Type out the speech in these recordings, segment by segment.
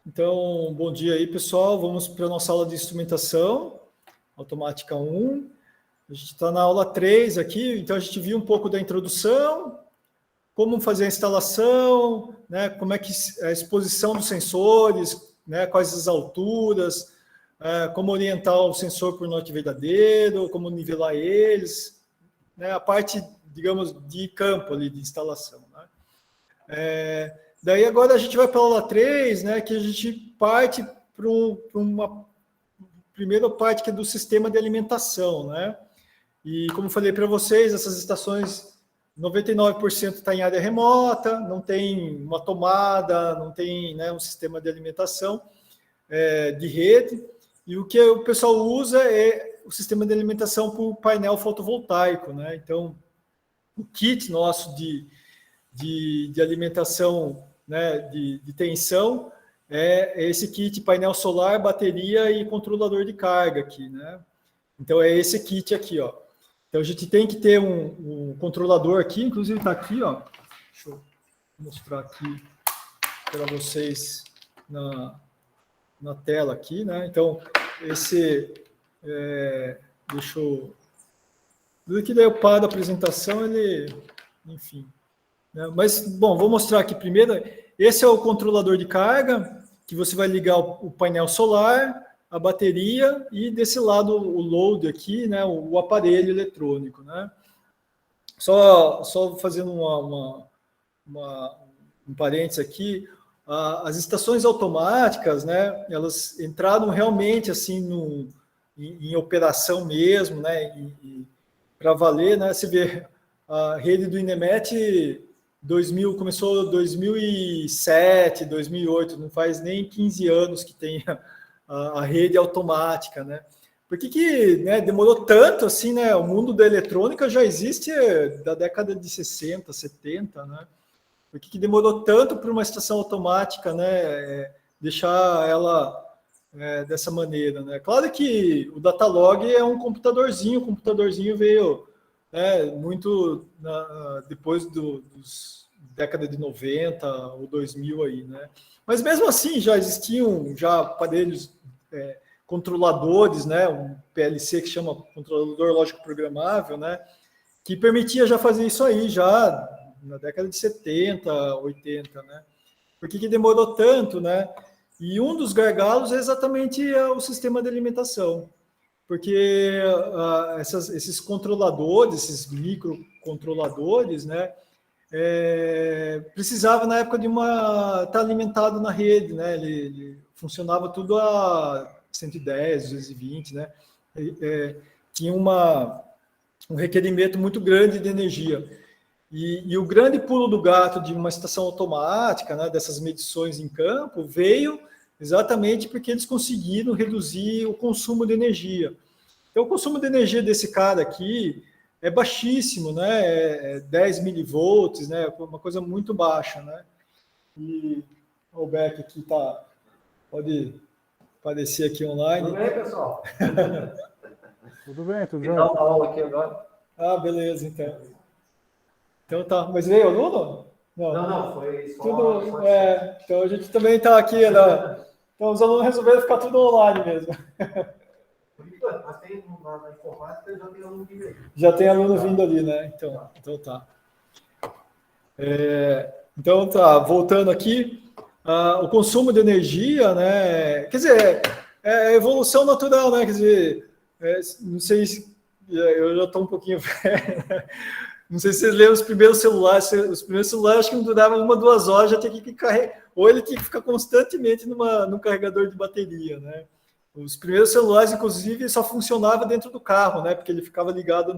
Então, bom dia aí, pessoal. Vamos para a nossa aula de instrumentação, automática 1. A gente está na aula 3 aqui, então a gente viu um pouco da introdução, como fazer a instalação, né, como é que a exposição dos sensores, né, quais as alturas, como orientar o sensor por norte verdadeiro, como nivelar eles, né, a parte, digamos, de campo ali, de instalação. Né. Daí agora a gente vai para a aula 3, né, que a gente parte para uma primeira parte que é do sistema de alimentação, né? E como eu falei para vocês, essas estações, 99% está em área remota, não tem uma tomada, não tem, né, um sistema de alimentação de rede, e o que o pessoal usa é o sistema de alimentação por painel fotovoltaico, né? Então, o kit nosso de alimentação, né, de tensão, é esse kit painel solar, bateria e controlador de carga aqui, né? Então é esse kit aqui, ó. Então a gente tem que ter um controlador aqui, inclusive está aqui, ó. Deixa eu mostrar aqui para vocês na tela aqui, né? Então esse, deixa eu... que daí eu paro a apresentação, ele, enfim... Mas, bom, vou mostrar aqui primeiro. Esse é o controlador de carga, que você vai ligar o painel solar, a bateria e desse lado o load aqui, né, o aparelho eletrônico. Né? Só fazendo um parênteses aqui, as estações automáticas, né, elas entraram realmente assim em operação mesmo, né, para valer, né, você vê a rede do INEMET 2000, começou em 2007, 2008, não faz nem 15 anos que tem a rede automática, né? Por que né, demorou tanto assim, né? O mundo da eletrônica já existe da década de 60, 70, né? Por que demorou tanto para uma estação automática, né, deixar ela dessa maneira, né? Claro que o Datalog é um computadorzinho, o computadorzinho veio muito depois dos década de 90 ou 2000 aí, né? Mas mesmo assim já existiam aparelhos controladores, né? Um PLC que chama controlador lógico programável, né? Que permitia já fazer isso aí já na década de 70, 80, né? Por que demorou tanto, né? E um dos gargalos é exatamente o sistema de alimentação. Porque esses controladores, esses microcontroladores, né, precisava na época de estar alimentado na rede, né, ele funcionava tudo a 110, 220, né, tinha um requerimento muito grande de energia. E o grande pulo do gato de uma estação automática, né, dessas medições em campo, veio exatamente porque eles conseguiram reduzir o consumo de energia. Então, o consumo de energia desse cara aqui é baixíssimo, né? 10 milivolts, né? Uma coisa muito baixa, né? E o Beck aqui pode aparecer aqui online. Tudo bem, pessoal? Tudo bem, tudo bem. Final da aula aqui agora. Ah, beleza, então. Então tá. Mas veio aluno? Não, foi só... Tudo, então a gente também está aqui, né? Então os alunos resolveram ficar tudo online mesmo. Por enquanto, mas tem na informática já tem aluno vindo aí. Já tem aluno vindo ali, né? Então tá. Então tá, voltando aqui, o consumo de energia, né? Quer dizer, é evolução natural, né? Quer dizer, não sei se eu já estou um pouquinho velho, né? Não sei se vocês lembram os primeiros celulares. Os primeiros celulares acho que não duravam 1, 2 horas, já tinha que carregar. Ou ele tinha que ficar constantemente num carregador de bateria, né? Os primeiros celulares, inclusive, só funcionava dentro do carro, né? Porque ele ficava ligado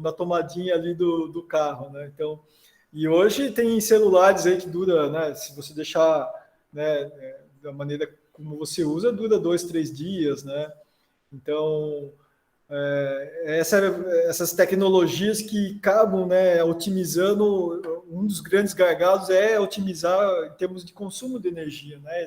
na tomadinha ali do carro, né? Então, e hoje tem celulares aí que dura, né? Se você deixar, né, da maneira como você usa, dura 2, 3 dias, né? Então, essas tecnologias que acabam, né, otimizando, um dos grandes gargalos é otimizar em termos de consumo de energia, né?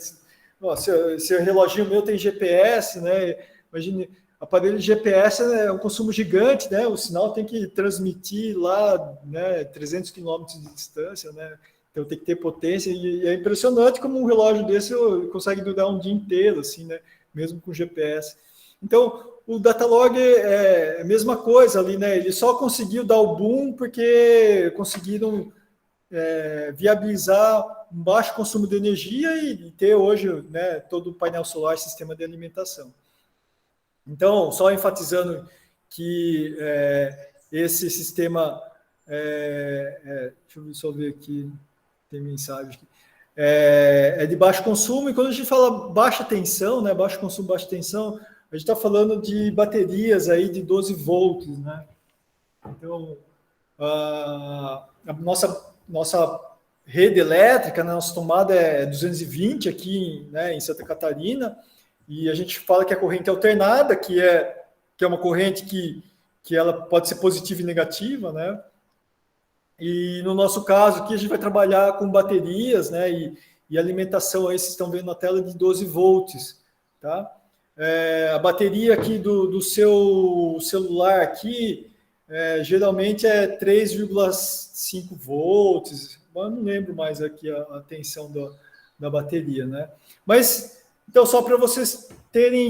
Se o reloginho meu tem GPS, né? Imagine, aparelho de GPS é um consumo gigante, né? O sinal tem que transmitir lá, né, 300 quilômetros de distância, né? Então tem que ter potência, e é impressionante como um relógio desse consegue durar um dia inteiro, assim, né? Mesmo com GPS. Então, o Datalog é a mesma coisa ali, né? Ele só conseguiu dar o boom porque conseguiram viabilizar um baixo consumo de energia e ter hoje, né, todo o painel solar, sistema de alimentação. Então, só enfatizando que esse sistema, deixa eu só ver aqui, tem mensagem aqui, é de baixo consumo, e quando a gente fala baixa tensão, né, baixo consumo, baixa tensão, a gente está falando de baterias aí de 12 volts, né? Então, a nossa rede elétrica, né, nossa tomada é 220 aqui, né, em Santa Catarina, e a gente fala que a corrente alternada, que é uma corrente que ela pode ser positiva e negativa, né? E no nosso caso aqui a gente vai trabalhar com baterias, né, e alimentação aí, vocês estão vendo na tela, de 12 volts, tá? A bateria aqui do seu celular aqui, geralmente é 3,5 volts, eu não lembro mais aqui a tensão da bateria, né? Mas, então, só para vocês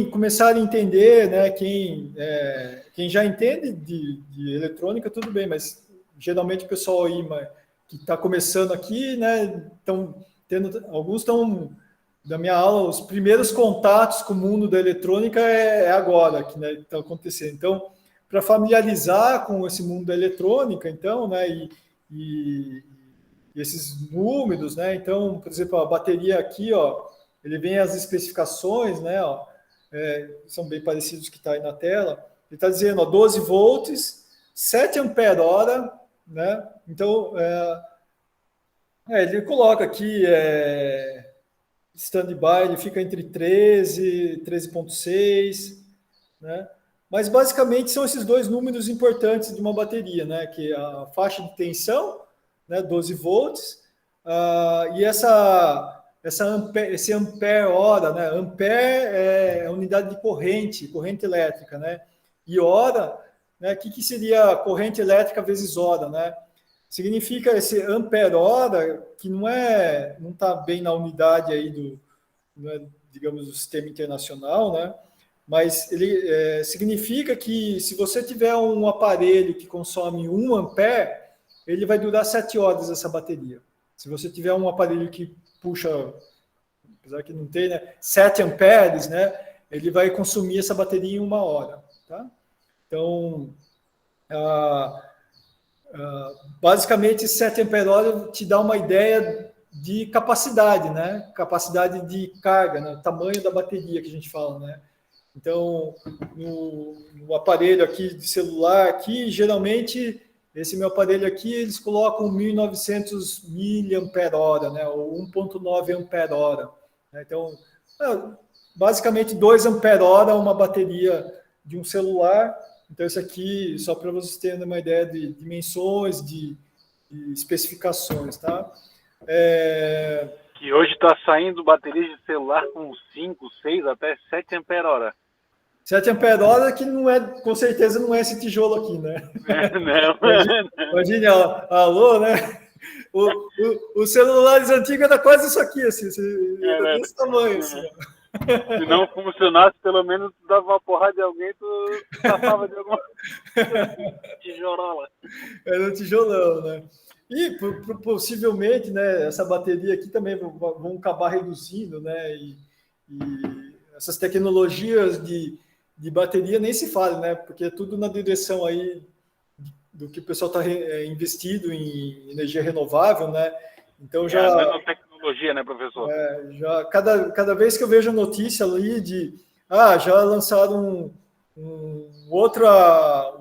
começarem a entender, né, quem já entende de eletrônica, tudo bem, mas geralmente o pessoal aí que está começando aqui, né, alguns estão, da minha aula, os primeiros contatos com o mundo da eletrônica agora, que né, está acontecendo. Então, para familiarizar com esse mundo da eletrônica, então, né, e esses números, né, então, por exemplo, a bateria aqui, ó, ele vem as especificações, né, ó, são bem parecidos que está aí na tela. Ele está dizendo, ó, 12 volts, 7 ampere-hora, né, então, ele coloca aqui, standby, ele fica entre 13,6, né? Mas basicamente são esses dois números importantes de uma bateria, né? Que é a faixa de tensão, né? 12 volts, e esse ampere-hora, né? Ampere é a unidade de corrente elétrica, né? E hora, né? O que seria corrente elétrica vezes hora, né? Significa esse ampere-hora, que não está bem na unidade aí digamos, do sistema internacional, né? Mas ele significa que se você tiver um aparelho que consome 1 ampere, ele vai durar 7 horas essa bateria. Se você tiver um aparelho que puxa, apesar que não tem, né, 7 amperes, né, ele vai consumir essa bateria em 1 hora. Tá? Então, basicamente, 7 ampere-hora te dá uma ideia de capacidade, né? Capacidade de carga, né? O tamanho da bateria que a gente fala, né? Então, no aparelho aqui de celular, aqui, geralmente, esse meu aparelho aqui, eles colocam 1.900 mAh, né? Ou 1,9 ampere-hora. Né? Então, basicamente, 2 ampere-hora uma bateria de um celular. Então, isso aqui, só para vocês terem uma ideia de dimensões, de especificações, tá? Que hoje está saindo baterias de celular com 5, 6, até 7 ampere-hora. 7 ampere-hora que não com certeza não é esse tijolo aqui, né? Não. Imagine, alô, né? Os celulares antigos era quase isso aqui, assim, desse tamanho, assim, ó. Se não funcionasse, pelo menos dava uma porrada de alguém, tu safava de alguma tijolola. Era um tijolão, né? E possivelmente, né, essa bateria aqui também vão acabar reduzindo, né? E essas tecnologias de bateria nem se fala, né? Porque é tudo na direção aí do que o pessoal está investido em energia renovável, né? Então já a nanotecnologia, né, professor? Já cada vez que eu vejo a notícia ali já lançaram outra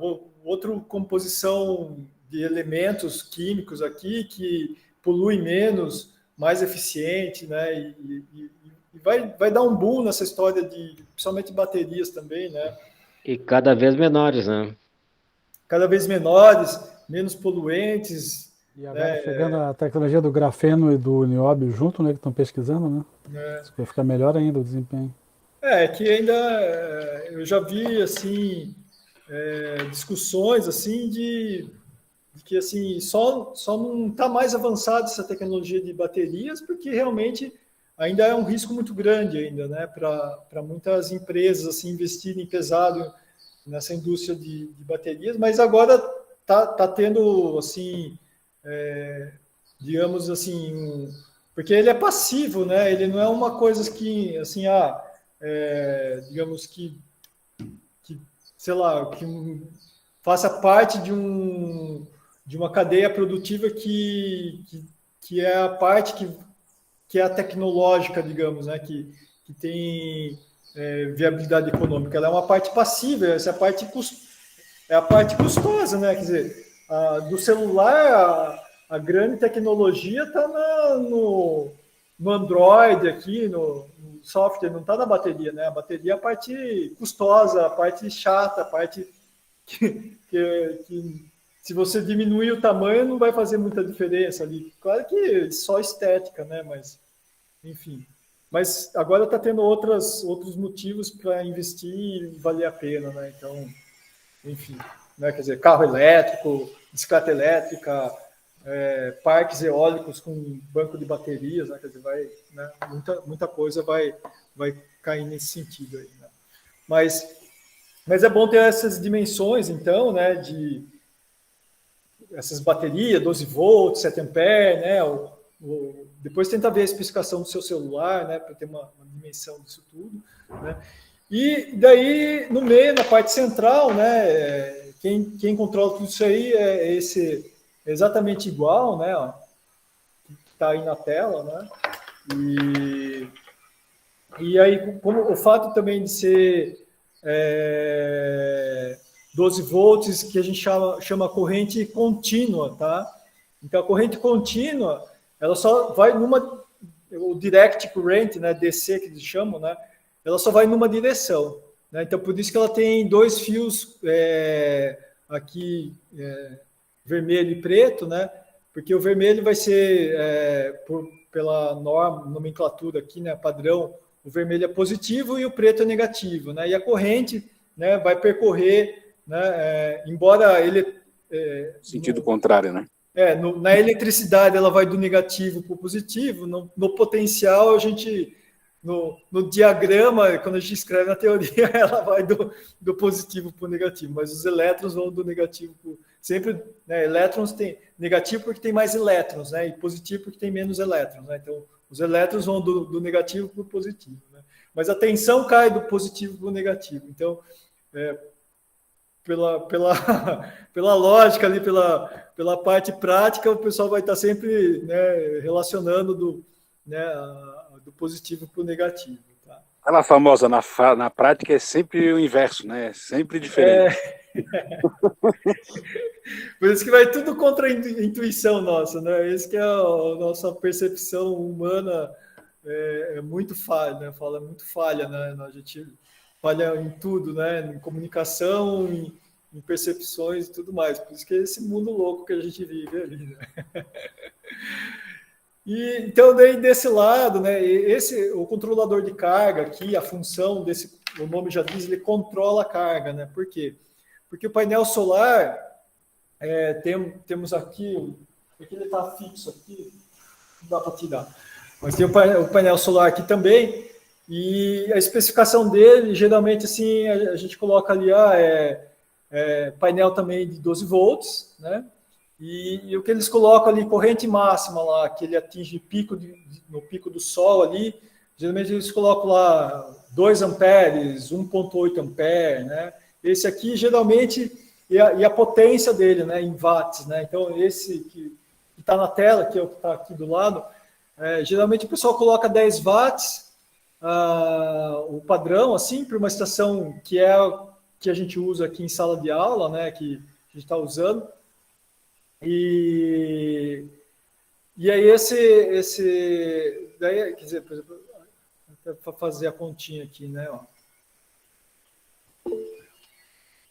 composição de elementos químicos aqui que polui menos, mais eficiente, né? E vai dar um boom nessa história principalmente baterias também, né? E cada vez menores, né? Cada vez menores, menos poluentes. E agora chegando a tecnologia do grafeno e do nióbio junto, né? Que estão pesquisando, né? Isso vai ficar melhor ainda o desempenho. Que ainda eu já vi assim discussões assim de que assim, só não está mais avançada essa tecnologia de baterias, porque realmente ainda é um risco muito grande ainda, né, para muitas empresas assim investirem pesado nessa indústria de baterias, mas agora tá tendo assim, digamos assim, porque ele é passivo, né? Ele não é uma coisa que assim, digamos que sei lá, que faça parte de uma cadeia produtiva que é a parte que é a tecnológica, digamos, né? Que tem viabilidade econômica. Ela é uma parte passiva, essa é a parte custosa, né? Quer dizer, do celular, a grande tecnologia está no Android aqui, no software, não está na bateria, né? A bateria é a parte custosa, a parte chata, a parte que se você diminuir o tamanho não vai fazer muita diferença ali. Claro que só estética, né? Mas, enfim. Mas agora está tendo outros motivos para investir e valer a pena, né? Então, enfim, né? Quer dizer, carro elétrico, bicicleta elétrica, parques eólicos com banco de baterias, né? Quer dizer, né? muita coisa vai cair nesse sentido aí, né? Mas é bom ter essas dimensões, então, né? De essas baterias, 12 volts, 7 ampere, né? Depois tenta ver a especificação do seu celular, né? Para ter uma dimensão disso tudo, né? E daí, no meio, na parte central, né? Quem controla tudo isso aí é esse exatamente igual, né? Ó, que está aí na tela, né? E aí, como o fato também de ser 12 volts, que a gente chama corrente contínua, tá? Então, a corrente contínua, ela só vai o direct current, né, DC que eles chamam, né? Ela só vai numa direção, né? Então, por isso que ela tem dois fios aqui, vermelho e preto, né? Porque o vermelho vai ser, pela nomenclatura aqui, né, padrão, o vermelho é positivo e o preto é negativo, né? E a corrente, né, vai percorrer, né, embora ele... sentido contrário, né? Na eletricidade ela vai do negativo para o positivo, no potencial a gente... No diagrama, quando a gente escreve na teoria, ela vai do positivo para o negativo, mas os elétrons vão do negativo para sempre, né, elétrons tem negativo porque tem mais elétrons, né, e positivo porque tem menos elétrons, né, então os elétrons vão do negativo para o positivo, né, mas a tensão cai do positivo para o negativo, então pela lógica ali, pela parte prática, o pessoal vai estar sempre, né, relacionando do positivo para o negativo. Tá? Aquela famosa, na prática é sempre o inverso, né? Sempre diferente. Por isso que vai tudo contra a intuição nossa, né? Esse que é a nossa percepção humana é muito falha, né? Fala muito falha, né? A gente falha em tudo, né? Em comunicação, em percepções e tudo mais. Por isso que é esse mundo louco que a gente vive ali, né? E, então, daí desse lado, né, o controlador de carga aqui, a função desse, o nome já diz, ele controla a carga, né? Por quê? Porque o painel solar, temos aqui ele está fixo aqui, não dá para tirar, mas tem o painel solar aqui também, e a especificação dele, geralmente, assim, a gente coloca ali, painel também de 12 volts, né? E o que eles colocam ali, corrente máxima lá, que ele atinge no pico do sol ali, geralmente eles colocam lá 2 amperes, 1,8 ampere, né? Esse aqui, geralmente, e a potência dele, né, em watts, né? Então, esse que está na tela, que é o que está aqui do lado, geralmente o pessoal coloca 10 watts, o padrão, assim, para uma estação que a gente usa aqui em sala de aula, né, que a gente está usando. E aí daí, quer dizer, por exemplo, para fazer a continha aqui, né, ó.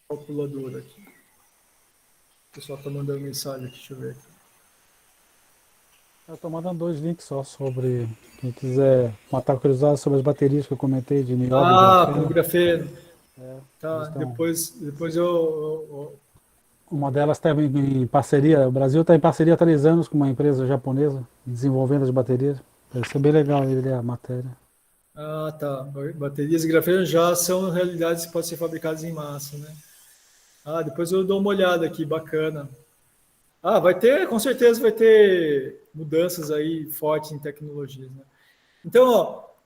Calculadora aqui. O pessoal está mandando mensagem aqui, deixa eu ver aqui. Eu estou mandando 2 links só sobre quem quiser matar curiosidade sobre as baterias que eu comentei de nióbio. Com grafeno. Tá, então... depois eu Uma delas está em parceria, o Brasil está em parceria há 3 anos com uma empresa japonesa, desenvolvendo as baterias. Deve ser bem legal ler a matéria. Ah, tá. Baterias de grafeno já são realidades que podem ser fabricadas em massa, né? Ah, depois eu dou uma olhada aqui, bacana. Ah, com certeza vai ter mudanças aí fortes em tecnologias, né? Então,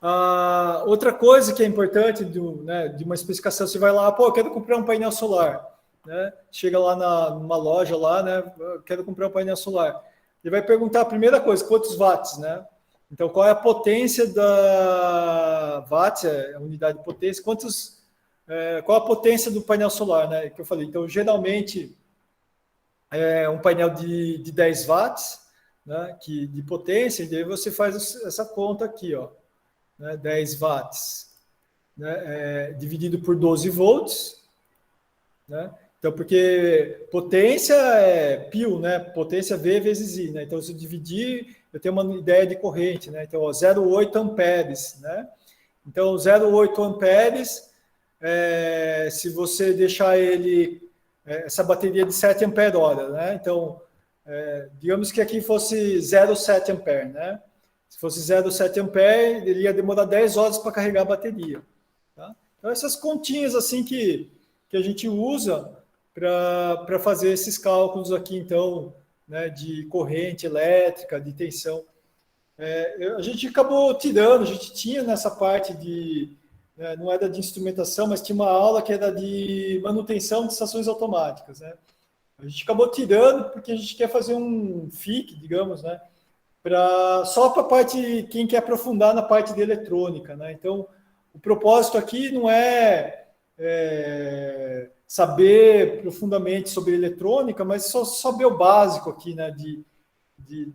ó, outra coisa que é importante de uma especificação, você vai lá, pô, eu quero comprar um painel solar, né? Chega lá numa loja lá, né? Eu quero comprar um painel solar. Ele vai perguntar a primeira coisa, quantos watts, né? Então, qual é a potência da watts, a unidade de potência, qual a potência do painel solar, né? Que eu falei. Então, geralmente, é um painel de 10 watts, né? De potência, e daí você faz essa conta aqui, ó, né? 10 watts, né? Dividido por 12 volts, né? Então, porque potência é π, né? Potência V vezes I, né? Então, se eu dividir, eu tenho uma ideia de corrente, né? Então, 0,8 amperes, né? Então, 0,8 amperes, se você deixar essa bateria de 7 ampere-hora, né? Então, digamos que aqui fosse 0,7 ampere, né? Se fosse 0,7 ampere, ele ia demorar 10 horas para carregar a bateria, tá? Então, essas continhas assim que a gente usa para fazer esses cálculos aqui, então, né, de corrente elétrica, de tensão. A gente acabou tirando, a gente tinha nessa parte não era de instrumentação, mas tinha uma aula que era de manutenção de estações automáticas, né? A gente acabou tirando porque a gente quer fazer um FIC, digamos, né? Só para a parte, quem quer aprofundar na parte de eletrônica, né? Então, o propósito aqui não é saber profundamente sobre eletrônica, mas só saber o básico aqui, né,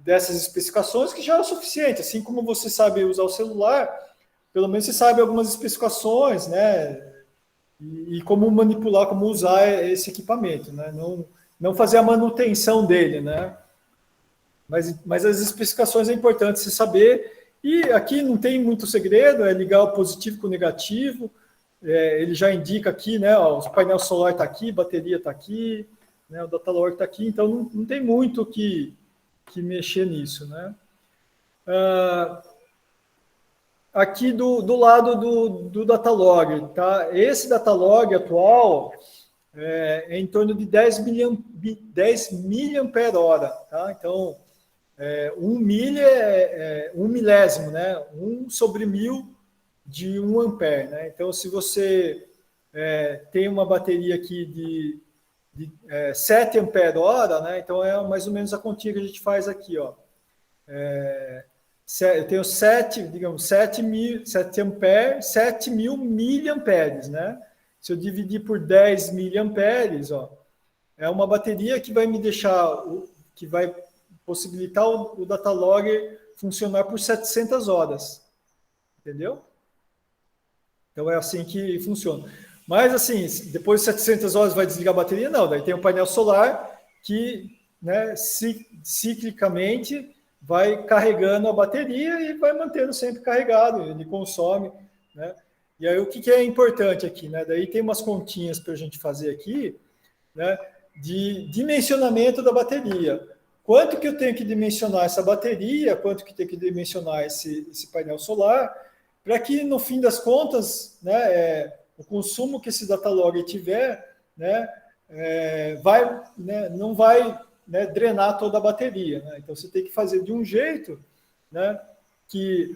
dessas especificações, que já é o suficiente. Assim como você sabe usar o celular, pelo menos você sabe algumas especificações, né, e como manipular, como usar esse equipamento, né, não fazer a manutenção dele, né, mas as especificações é importante você saber, e aqui não tem muito segredo, é ligar o positivo com o negativo. Ele já indica aqui, né? Ó, o painel solar está aqui, bateria está aqui, né, o datalog está aqui, então não tem muito que mexer nisso, né? Aqui do lado do datalog, tá? Esse datalog atual é em torno de 10 miliampere-hora, tá? Então, 1 milha é 1 milésimo, né? 1 sobre 1000 de 1 ampere, né? Então, se você tem uma bateria aqui de 7 ampere-hora, né? Então, é mais ou menos a continha que a gente faz aqui, ó. Eu tenho 7 ampere, 7.000 miliamperes, né? Se eu dividir por 10 miliamperes, ó, é uma bateria que vai me deixar, que vai possibilitar o datalogger funcionar por 700 horas, entendeu? Então, é assim que funciona. Mas, assim, depois de 700 horas vai desligar a bateria? Não, daí tem um painel solar que, né, ciclicamente vai carregando a bateria e vai mantendo sempre carregado, ele consome, né? E aí, o que é importante aqui, né? Daí tem umas continhas para a gente fazer aqui, né, de dimensionamento da bateria. Quanto que eu tenho que dimensionar essa bateria, quanto que tenho que dimensionar esse painel solar, para que, no fim das contas, né, o consumo que esse datalogger tiver, né, não vai, né, drenar toda a bateria, né? Então, você tem que fazer de um jeito, né, que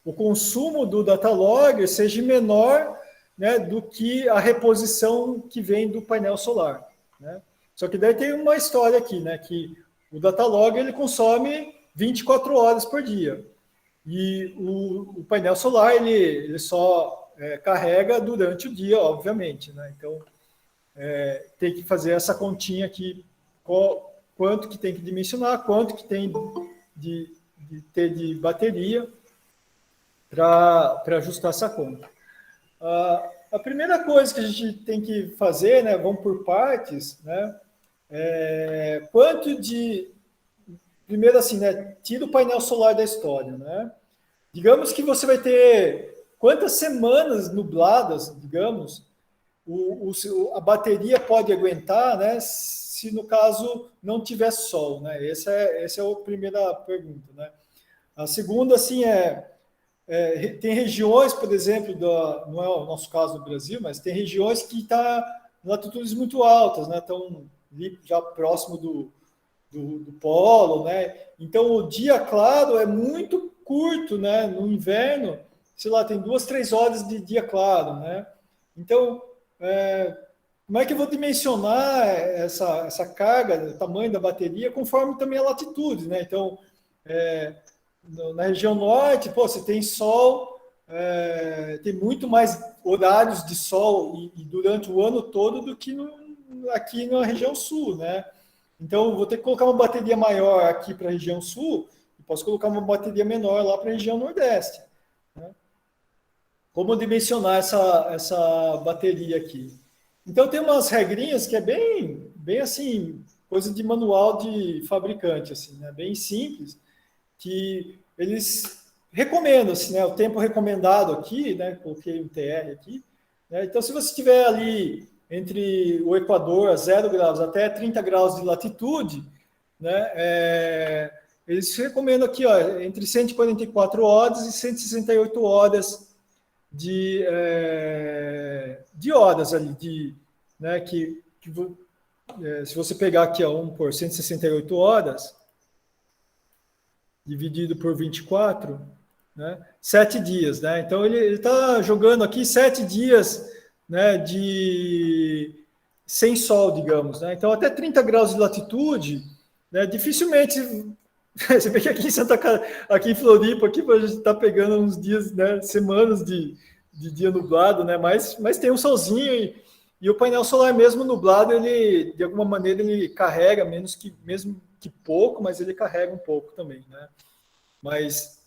o consumo do datalogger seja menor, né, do que a reposição que vem do painel solar, né? Só que daí tem uma história aqui, né, que o datalogger ele consome 24 horas por dia. E o painel solar, ele só carrega durante o dia, obviamente, né? Então, tem que fazer essa continha aqui, quanto que tem que dimensionar, quanto que tem de ter de bateria para ajustar essa conta. A primeira coisa que a gente tem que fazer, né, vamos por partes, né? Primeiro assim, né, tira o painel solar da história, né? Digamos que você vai ter quantas semanas nubladas, digamos, a bateria pode aguentar, né, se no caso não tiver sol, né? Essa é a primeira pergunta, né? A segunda, assim, tem regiões, por exemplo, não é o nosso caso no Brasil, mas tem regiões que estão em latitudes muito altas, né? Estão ali já próximo do polo, né? Então, o dia claro é muito curto, né? No inverno, sei lá, tem 2, 3 horas de dia claro, né? Então, como é que eu vou dimensionar essa carga, o tamanho da bateria, conforme também a latitude, né? Então, na região norte, você tem sol, tem muito mais horários de sol e durante o ano todo do que aqui na região sul, né? Então, vou ter que colocar uma bateria maior aqui para a região sul e posso colocar uma bateria menor lá para a região nordeste, né? Como dimensionar essa bateria aqui? Então, tem umas regrinhas que é bem assim, coisa de manual de fabricante, assim, né? Bem simples, que eles recomendam, assim, né? O tempo recomendado aqui, né? Coloquei um TR aqui, né? Então, se você estiver ali entre o Equador a 0 graus até 30 graus de latitude, né? Eles recomendam aqui, ó, entre 144 horas e 168 horas de horas ali, né? Se você pegar aqui, ó, vamos por 168 horas, dividido por 24, né? 7 dias, né? Então, ele está jogando aqui 7 dias, né, sem sol, digamos, né? Então, até 30 graus de latitude, né, dificilmente... Você vê que aqui em Floripa, aqui a gente está pegando uns dias, né, semanas de dia nublado, né? Mas tem um solzinho e o painel solar mesmo nublado, ele, de alguma maneira, ele carrega, mesmo que pouco, mas ele carrega um pouco também, né? Mas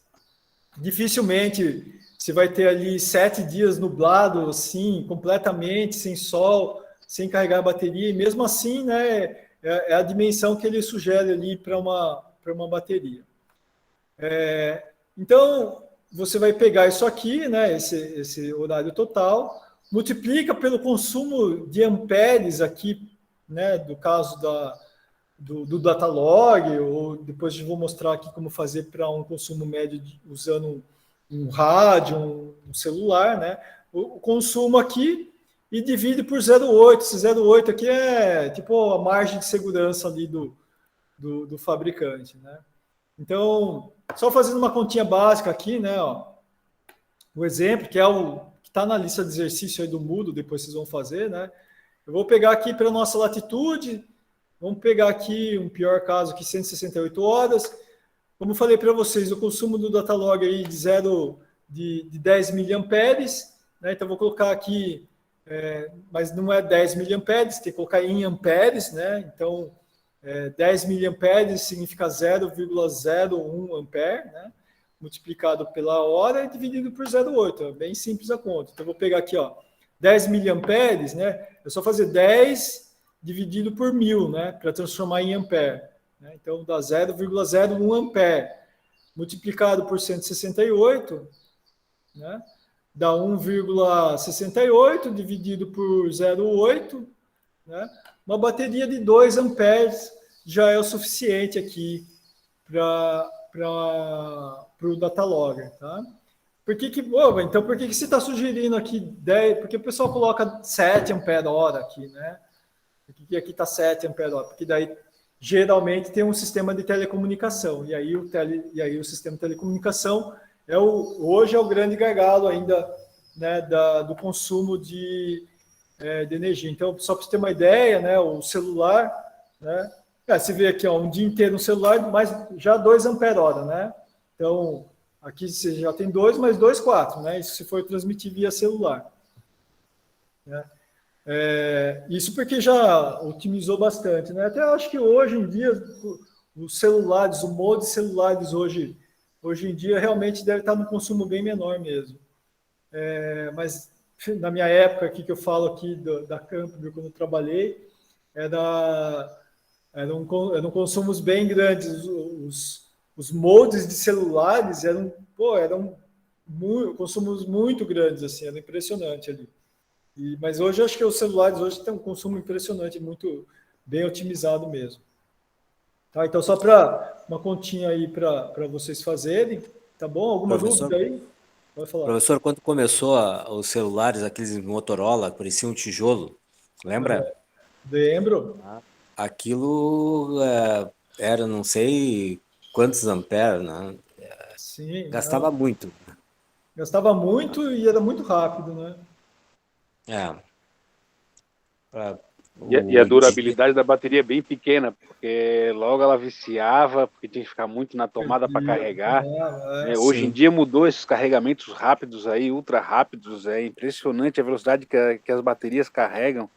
dificilmente você vai ter ali 7 dias nublado, assim, completamente, sem sol, sem carregar a bateria, e mesmo assim, né, é a dimensão que ele sugere ali para uma bateria. Então, você vai pegar isso aqui, né, esse horário total, multiplica pelo consumo de amperes aqui, né, do caso do Datalog, ou depois eu vou mostrar aqui como fazer para um consumo médio usando um rádio, um celular, né? O consumo aqui e divide por 0,8. Esse 0,8 aqui é tipo a margem de segurança ali do fabricante, né? Então, só fazendo uma continha básica aqui, né? Ó, o exemplo, que é o que está na lista de exercício aí do Moodle, depois vocês vão fazer, né? Eu vou pegar aqui pela nossa latitude, vamos pegar aqui um pior caso aqui, 168 horas. Como eu falei para vocês, o consumo do Datalog aí de 10 miliamperes, né? Então vou colocar aqui, mas não é 10 miliamperes, tem que colocar em amperes, né? Então 10 miliamperes significa 0,01 ampere, né? Multiplicado pela hora e dividido por 0,8. É bem simples a conta. Então, eu vou pegar aqui, ó, 10 miliamperes, né? É só fazer 10 dividido por 1000, né? Para transformar em ampere, né? Então, dá 0,01 ampere. Multiplicado por 168, né? Dá 1,68 dividido por 0,8, né? Uma bateria de 2 amperes já é o suficiente aqui para o Datalogger, tá? Então, por que você está sugerindo aqui 10? Porque o pessoal coloca 7 ampere-hora aqui, né? Por que aqui está 7 ampere-hora? Porque daí, geralmente, tem um sistema de telecomunicação. E aí o sistema de telecomunicação hoje é o grande gargalo ainda, né, do consumo de energia. Então, só para você ter uma ideia, né, o celular, né, você vê aqui, ó, um dia inteiro no celular, mas já 2 ampere-hora, né? Então, aqui você já tem 2, mais 2, 4, né? Isso se for transmitir via celular, né? Isso porque já otimizou bastante, né? Até acho que hoje em dia, os celulares, o modo de celulares hoje em dia realmente deve estar no consumo bem menor mesmo. Mas na minha época aqui, que eu falo aqui da Campbell, quando eu trabalhei, eram consumos bem grandes. Os moldes de celulares eram consumos muito grandes, assim, era impressionante ali. Mas hoje eu acho que os celulares hoje têm um consumo impressionante, muito bem otimizado mesmo. Tá, então, só para uma continha aí para vocês fazerem, tá bom? Alguma Professor, dúvida aí? Pode falar. professor, quando começou os celulares, aqueles Motorola, pareciam um tijolo, lembra? Lembro? Aquilo era não sei quantos amperes, né? Sim, Gastava muito. gastava muito e era muito rápido, né? É. Pra- E a o dia- durabilidade da bateria é bem pequena, porque logo ela viciava, porque tinha que ficar muito na tomada para carregar. Hoje em Sim. dia mudou esses carregamentos rápidos aí, ultra rápidos, é impressionante a velocidade que as baterias carregam.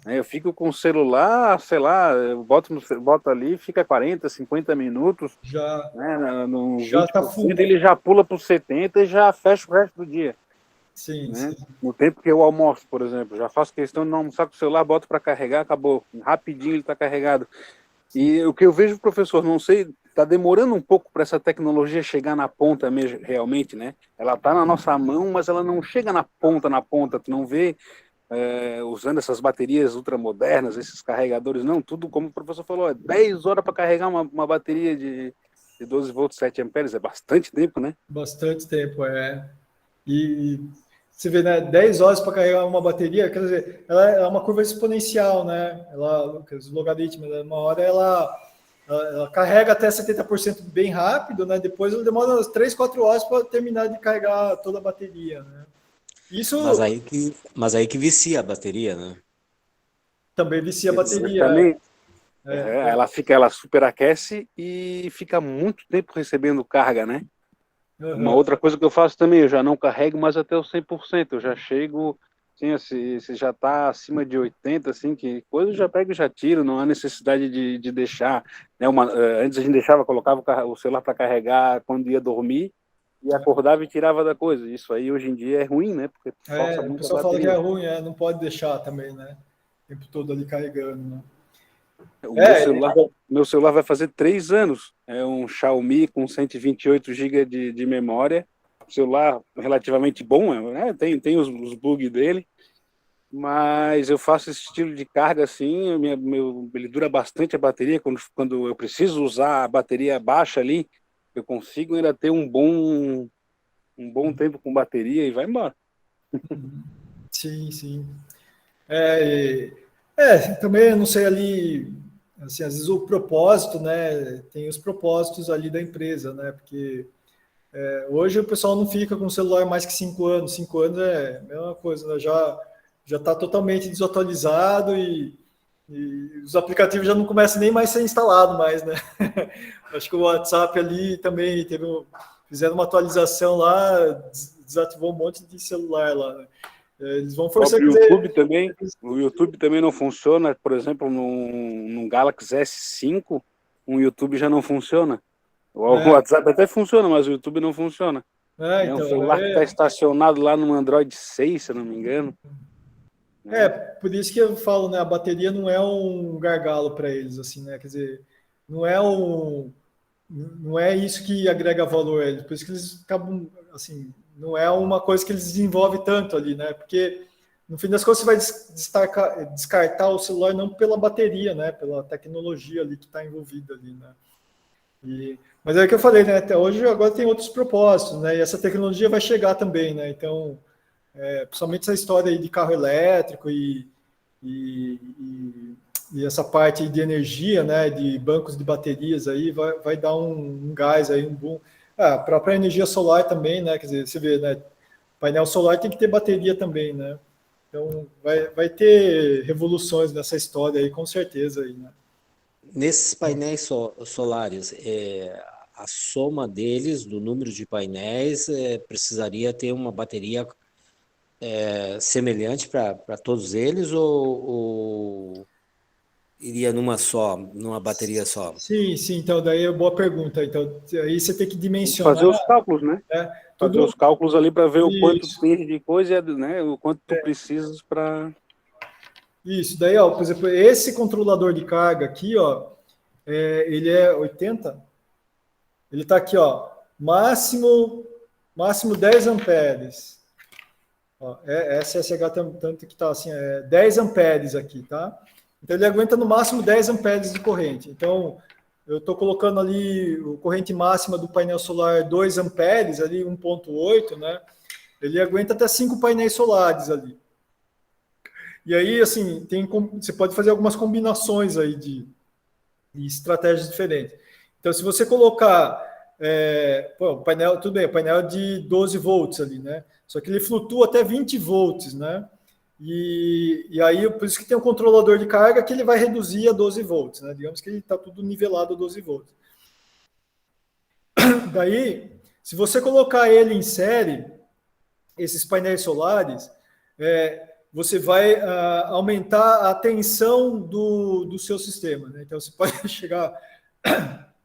Eu fico com o celular, sei lá, eu boto ali, fica 40, 50 minutos, Já, né, no já tá 20%, full. ele já pula para os 70 e já fecha o resto do dia. Sim, Né? sim. No tempo que eu almoço, por exemplo, já faço questão de não almoçar com o celular, boto para carregar, acabou. Rapidinho ele está carregado. E o que eu vejo, professor, não sei, está demorando um pouco para essa tecnologia chegar na ponta mesmo, realmente, né? Ela está na nossa mão, mas ela não chega na ponta. Tu não vê usando essas baterias ultramodernas, esses carregadores, não, tudo como o professor falou, 10 horas para carregar uma bateria de 12 volts, 7 amperes, é bastante tempo, né? Bastante tempo, E você vê, né, 10 horas para carregar uma bateria, quer dizer, ela é uma curva exponencial, né? Os logaritmos, né? Uma hora ela carrega até 70% bem rápido, né? Depois ela demora umas 3, 4 horas para terminar de carregar toda a bateria, né? Isso Mas aí que vicia a bateria, né? também vicia a bateria. Exatamente. Ela superaquece e fica muito tempo recebendo carga, né? Uma outra coisa que eu faço também, eu já não carrego mais até os 100%, eu já chego, assim, se já está acima de 80%, assim, que coisa eu já pego e já tiro, não há necessidade de deixar, né? Antes a gente colocava o celular para carregar quando ia dormir, e acordava e tirava da coisa, isso aí hoje em dia é ruim, né? Porque força O muito a pessoal fala que bateria. é ruim, não pode deixar também, né? O tempo todo ali carregando, né? Meu celular vai fazer 3 anos. É um Xiaomi com 128 GB de memória. Celular relativamente bom, né? Tem os bugs dele. Mas eu faço esse estilo de carga assim. Ele dura bastante a bateria. Quando eu preciso usar a bateria baixa ali, eu consigo ainda ter um bom tempo com bateria e vai embora. Sim, sim. Também eu não sei ali, assim, às vezes o propósito, né? Tem os propósitos ali da empresa, né? Porque hoje o pessoal não fica com o celular mais que 5 anos. 5 anos é a mesma coisa, né? Já está totalmente desatualizado e os aplicativos já não começam nem mais a ser instalados mais, né? Acho que o WhatsApp ali também fizeram uma atualização lá, desativou um monte de celular lá, né? Eles vão forçar O YouTube também não funciona, por exemplo, num Galaxy S5, um YouTube já não funciona. O WhatsApp até funciona, mas o YouTube não funciona. É um Então, celular que está estacionado lá no Android 6, se eu não me engano. por isso que eu falo, né? A bateria não é um gargalo para eles, assim, né? Quer dizer, não é isso que agrega valor a eles. Por isso que eles acabam, assim, não é uma coisa que eles desenvolvem tanto ali, né? Porque no fim das contas você vai descartar o celular não pela bateria, né? Pela tecnologia ali que está envolvida ali, né? Mas é o que eu falei, né? Até hoje agora tem outros propósitos, né? E essa tecnologia vai chegar também, né? Então, principalmente essa história aí de carro elétrico e essa parte de energia, né? De bancos de baterias aí vai dar um gás aí, um boom. A própria energia solar também, né? Quer dizer, você vê, né? Painel solar tem que ter bateria também, né? Então, vai ter revoluções nessa história aí, com certeza aí, né? Nesses painéis solares, a soma deles, do número de painéis, precisaria ter uma bateria semelhante para todos eles ou iria numa bateria só? Sim, então daí é boa pergunta. Então, aí você tem que dimensionar. Fazer os cálculos, né? Fazer os cálculos ali para ver o quanto tem de coisa, né? O quanto tu precisas para... Isso, daí, ó, por exemplo, esse controlador de carga aqui, ó, ele é 80, ele está aqui, ó, máximo 10 amperes. Ó, SSH tanto que está assim, 10 amperes aqui, tá? Então ele aguenta no máximo 10 amperes de corrente. Então eu estou colocando ali a corrente máxima do painel solar 2 amperes, ali 1,8, né? Ele aguenta até 5 painéis solares ali. E aí, assim, você pode fazer algumas combinações aí de estratégias diferentes. Então, se você colocar o painel, tudo bem, o painel de 12 volts ali, né? Só que ele flutua até 20 volts, né? E aí, por isso que tem um controlador de carga que ele vai reduzir a 12 volts, né? Digamos que ele está tudo nivelado a 12 volts. Daí, se você colocar ele em série, esses painéis solares, você vai aumentar a tensão do seu sistema, né? Então, você pode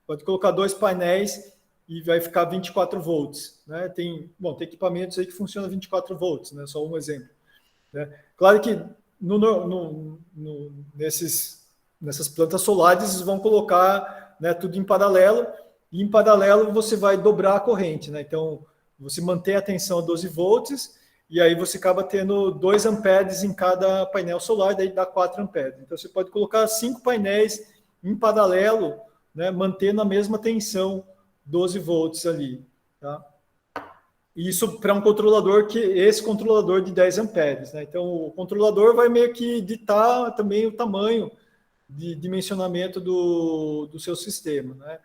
pode colocar 2 painéis e vai ficar 24 volts, né? Tem equipamentos aí que funcionam 24 volts, né? Só um exemplo, né? Claro que nessas plantas solares vão colocar, né, tudo em paralelo, e em paralelo você vai dobrar a corrente, né? Então, você mantém a tensão a 12 volts, e aí você acaba tendo 2 amperes em cada painel solar, daí dá 4 amperes. Então, você pode colocar 5 painéis em paralelo, né, mantendo a mesma tensão, 12 volts ali, tá? Isso para um controlador esse controlador de 10 amperes, né? Então, o controlador vai meio que ditar também o tamanho de dimensionamento do seu sistema, né?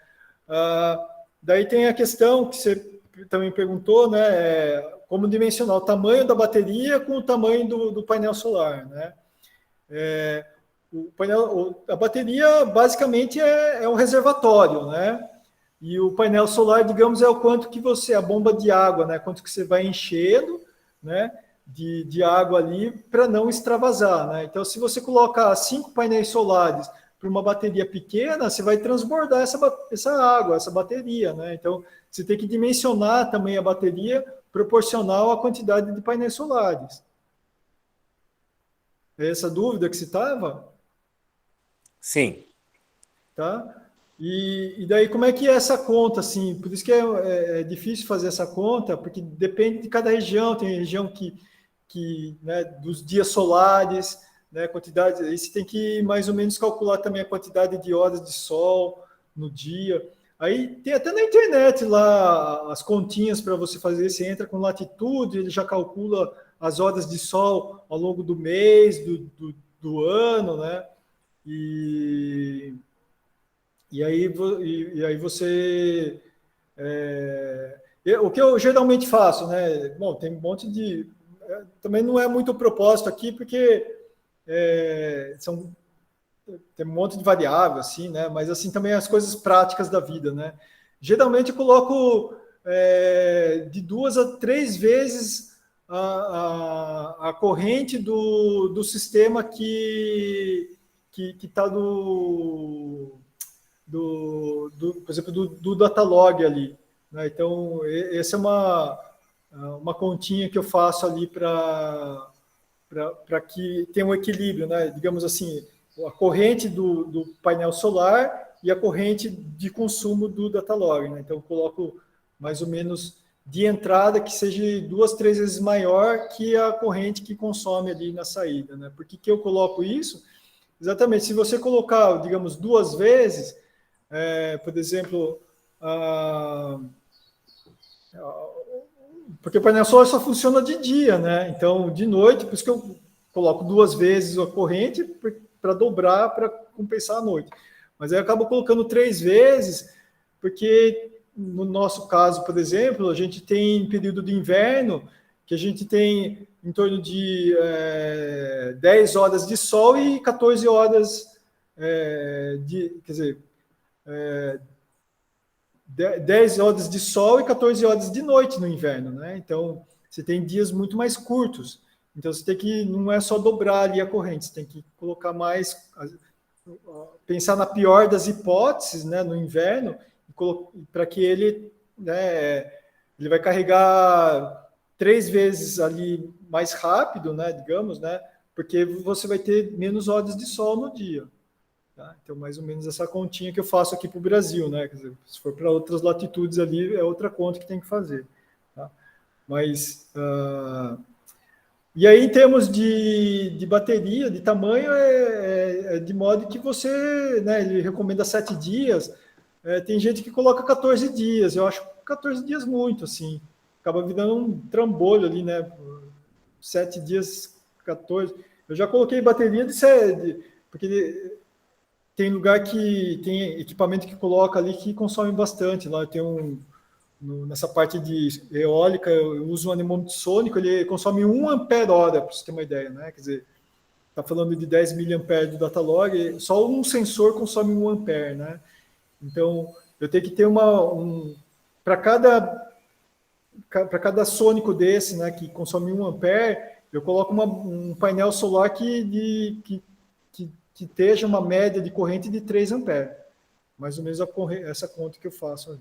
Daí tem a questão que você também perguntou, né? Como dimensionar o tamanho da bateria com o tamanho do painel solar, né? A bateria basicamente é um reservatório, né? E o painel solar, digamos, é o quanto que a bomba de água, né? Quanto que você vai enchendo, né? De água ali para não extravasar, né? Então, se você colocar 5 painéis solares para uma bateria pequena, você vai transbordar essa água, essa bateria, né? Então, você tem que dimensionar também a bateria proporcional à quantidade de painéis solares. É essa dúvida que você estava? Sim. Tá? E daí, como é que é essa conta, assim? Por isso que é difícil fazer essa conta, porque depende de cada região. Tem região né, dos dias solares, né, quantidade. Aí você tem que mais ou menos calcular também a quantidade de horas de sol no dia. Aí tem até na internet lá as continhas para você fazer. Você entra com latitude, ele já calcula as horas de sol ao longo do mês, do ano, né? E aí você... o que eu geralmente faço, né? Bom, tem um monte de... também não é muito propósito aqui, porque tem um monte de variável, assim, né? Mas, assim, também as coisas práticas da vida, né? Geralmente eu coloco de 2 a 3 vezes a corrente do sistema que está por exemplo, do datalog ali, né? Então, essa é uma continha que eu faço ali para que tenha um equilíbrio, né? Digamos assim, a corrente do painel solar e a corrente de consumo do datalog, né? Então, eu coloco mais ou menos de entrada que seja 2, 3 vezes maior que a corrente que consome ali na saída, né? Por que eu coloco isso? Exatamente, se você colocar, digamos, 2 vezes, por exemplo, porque o painel solar só funciona de dia, né? Então, de noite, por isso que eu coloco 2 vezes a corrente para dobrar, para compensar a noite. Mas aí eu acabo colocando 3 vezes, porque no nosso caso, por exemplo, a gente tem período de inverno, que a gente tem em torno de 10 horas de sol e 14 horas quer dizer, 10 horas de sol e 14 horas de noite no inverno, né? Então, você tem dias muito mais curtos. Então, você tem que, não é só dobrar ali a corrente, você tem que colocar mais, pensar na pior das hipóteses, né, no inverno, para que ele, né, ele vai carregar 3 vezes ali mais rápido, né, digamos, né, porque você vai ter menos horas de sol no dia. Tá? Então, mais ou menos essa continha que eu faço aqui para o Brasil, né? Quer dizer, se for para outras latitudes ali, é outra conta que tem que fazer. Tá? Mas E aí, em termos de bateria, de tamanho, é de modo que você, né, ele recomenda 7 dias. Tem gente que coloca 14 dias. Eu acho 14 dias muito, assim. Acaba virando um trambolho ali, né? 7 dias, 14. Eu já coloquei bateria porque tem lugar que tem equipamento que coloca ali que consome bastante. Lá eu tenho nessa parte de eólica, eu uso um anemômetro sônico, ele consome 1 ampere-hora, para você ter uma ideia, né? Quer dizer, está falando de 10 miliamperes do datalog, só um sensor consome 1 ampere, né? Então, eu tenho que ter para cada sônico desse, né, que consome 1 ampere, eu coloco um painel solar que esteja uma média de corrente de 3 amperes. Mais ou menos essa conta que eu faço ali.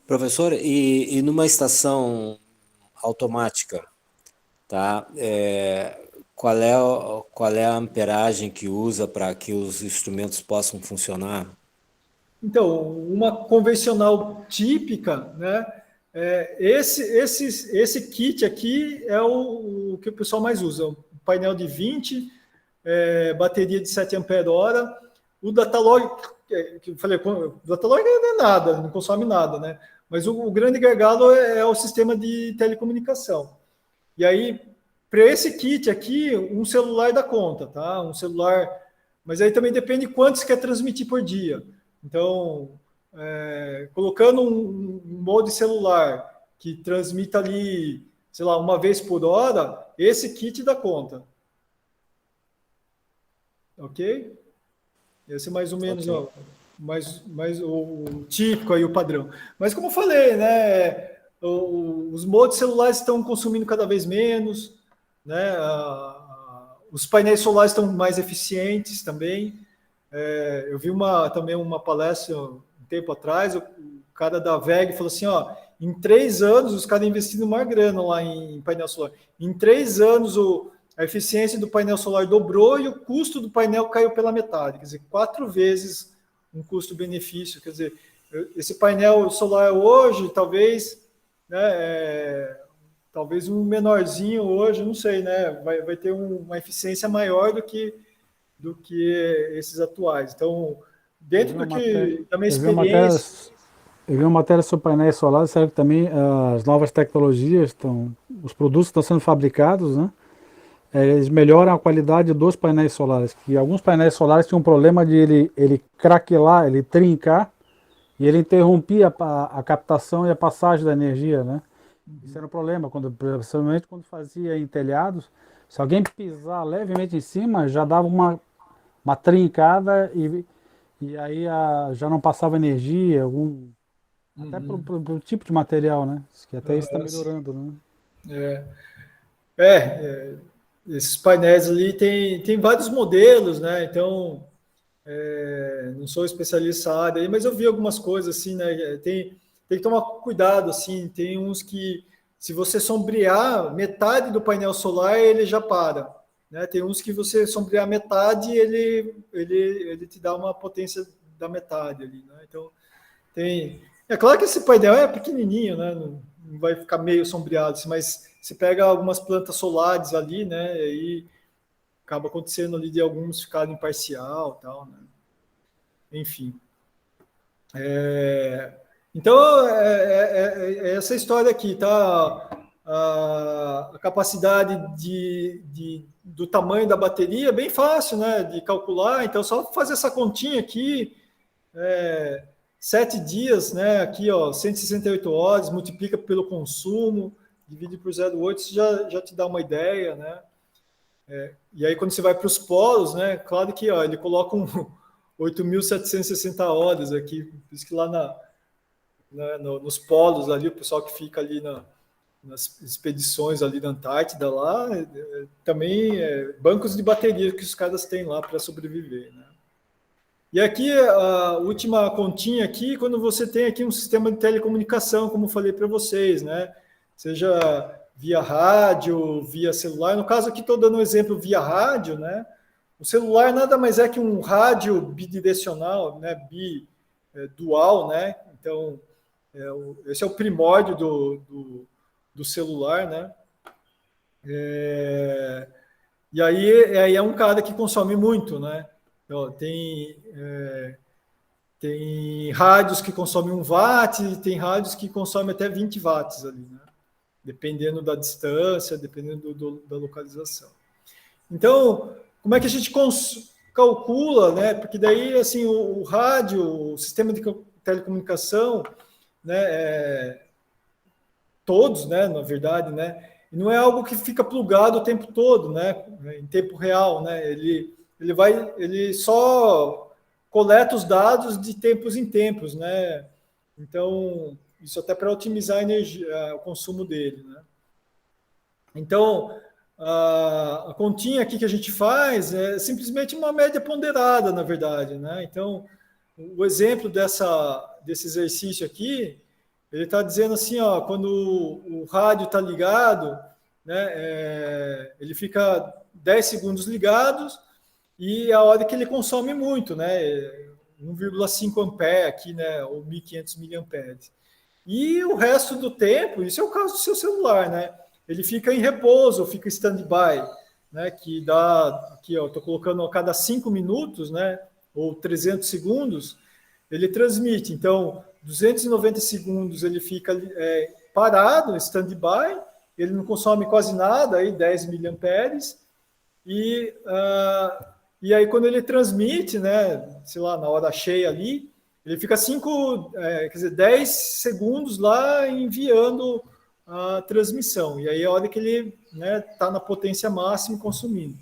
Professor, e numa estação automática, tá? Qual é a amperagem que usa para que os instrumentos possam funcionar? Então, uma convencional típica, né? Esse kit aqui é o que o pessoal mais usa. Um painel de 20, bateria de 7 ampere-hora. O datalog, que eu falei, o datalog não é nada, não consome nada, né? Mas o grande gargalo é o sistema de telecomunicação. E aí, para esse kit aqui, um celular dá conta, tá? Um celular, mas aí também depende de quanto você quer transmitir por dia. Então, colocando um modem celular que transmita ali, sei lá, 1 vez por hora, esse kit dá conta. Ok? Esse é mais ou menos, Ok. mais o típico aí, o padrão. Mas como eu falei, né, os modems celulares estão consumindo cada vez menos, né, os painéis solares estão mais eficientes também. Eu vi também uma palestra um tempo atrás, o cara da VEG falou assim, ó, em 3 anos, os caras investindo uma grana lá em painel solar. Em 3 anos, a eficiência do painel solar dobrou e o custo do painel caiu pela metade. Quer dizer, 4 vezes um custo-benefício. Quer dizer, esse painel solar hoje, talvez, né, talvez um menorzinho hoje, não sei, né, vai ter uma eficiência maior do que esses atuais. Então, dentro da minha experiência... Eu vi uma matéria sobre painéis solares, sério que também as novas tecnologias os produtos estão sendo fabricados, né? Eles melhoram a qualidade dos painéis solares, que alguns painéis solares tinham um problema de ele craquelar, ele trincar, e ele interrompia a captação e a passagem da energia, né? Isso era um problema, principalmente quando fazia em telhados, se alguém pisar levemente em cima, já dava uma trincada e aí já não passava energia, até pro tipo de material, né? Que até isso está melhorando, né? Esses painéis ali tem vários modelos, né? Então, não sou especialista na área aí, mas eu vi algumas coisas assim, né? Tem que tomar cuidado, assim, tem uns que, se você sombrear metade do painel solar, ele já para, né? Tem uns que você sombrear metade, ele te dá uma potência da metade ali, né? Então, é claro que esse painel é pequenininho, né? Não vai ficar meio sombreado, assim, mas você pega algumas plantas solares ali, né? E aí acaba acontecendo ali de alguns ficarem parcial, tal, né? Enfim. Então, é essa história aqui, tá? A capacidade do tamanho da bateria é bem fácil, né? De calcular. Então, só fazer essa continha aqui. 7 dias, né? Aqui, ó, 168 horas, multiplica pelo consumo, divide por 0,8, isso já te dá uma ideia, né? E aí, quando você vai para os polos, né? Claro que ó, ele coloca 8.760 horas aqui, por isso que lá nos polos ali, o pessoal que fica ali nas expedições ali da Antártida, lá, também bancos de bateria que os caras têm lá para sobreviver, né? E aqui, a última continha aqui, quando você tem aqui um sistema de telecomunicação, como eu falei para vocês, né? Seja via rádio, via celular. No caso aqui, estou dando um exemplo via rádio, né? O celular nada mais é que um rádio bidirecional, né? Dual, né? Então, esse é o primórdio do celular, né? E aí é um cara que consome muito, né? Então, tem rádios que consomem 1 watt, e tem rádios que consomem até 20 watts ali, né? Dependendo da distância, dependendo da localização. Então, como é que a gente calcula, né? Porque daí, assim, o rádio, o sistema de telecomunicação, né? Todos, né? Na verdade, né? Não é algo que fica plugado o tempo todo, né? Em tempo real, né? Ele só coleta os dados de tempos em tempos, né? Então, isso até para otimizar a energia, o consumo dele, né? Então, a continha aqui que a gente faz é simplesmente uma média ponderada, na verdade, né? Então, o exemplo desse exercício aqui, ele está dizendo assim, ó, quando o rádio está ligado, né, ele fica 10 segundos ligados e a hora que ele consome muito, né, 1,5 ampere aqui, né, ou 1.500 miliamperes. E o resto do tempo, isso é o caso do seu celular, né, ele fica em repouso, fica em stand-by, né, que dá, aqui, ó, estou colocando a cada 5 minutos, né, ou 300 segundos, ele transmite. Então, 290 segundos ele fica parado, stand-by, ele não consome quase nada, aí 10 miliamperes, e aí quando ele transmite, né, sei lá, na hora cheia ali, ele fica 10 segundos lá enviando a transmissão, e aí é a hora que ele tá na potência máxima consumindo.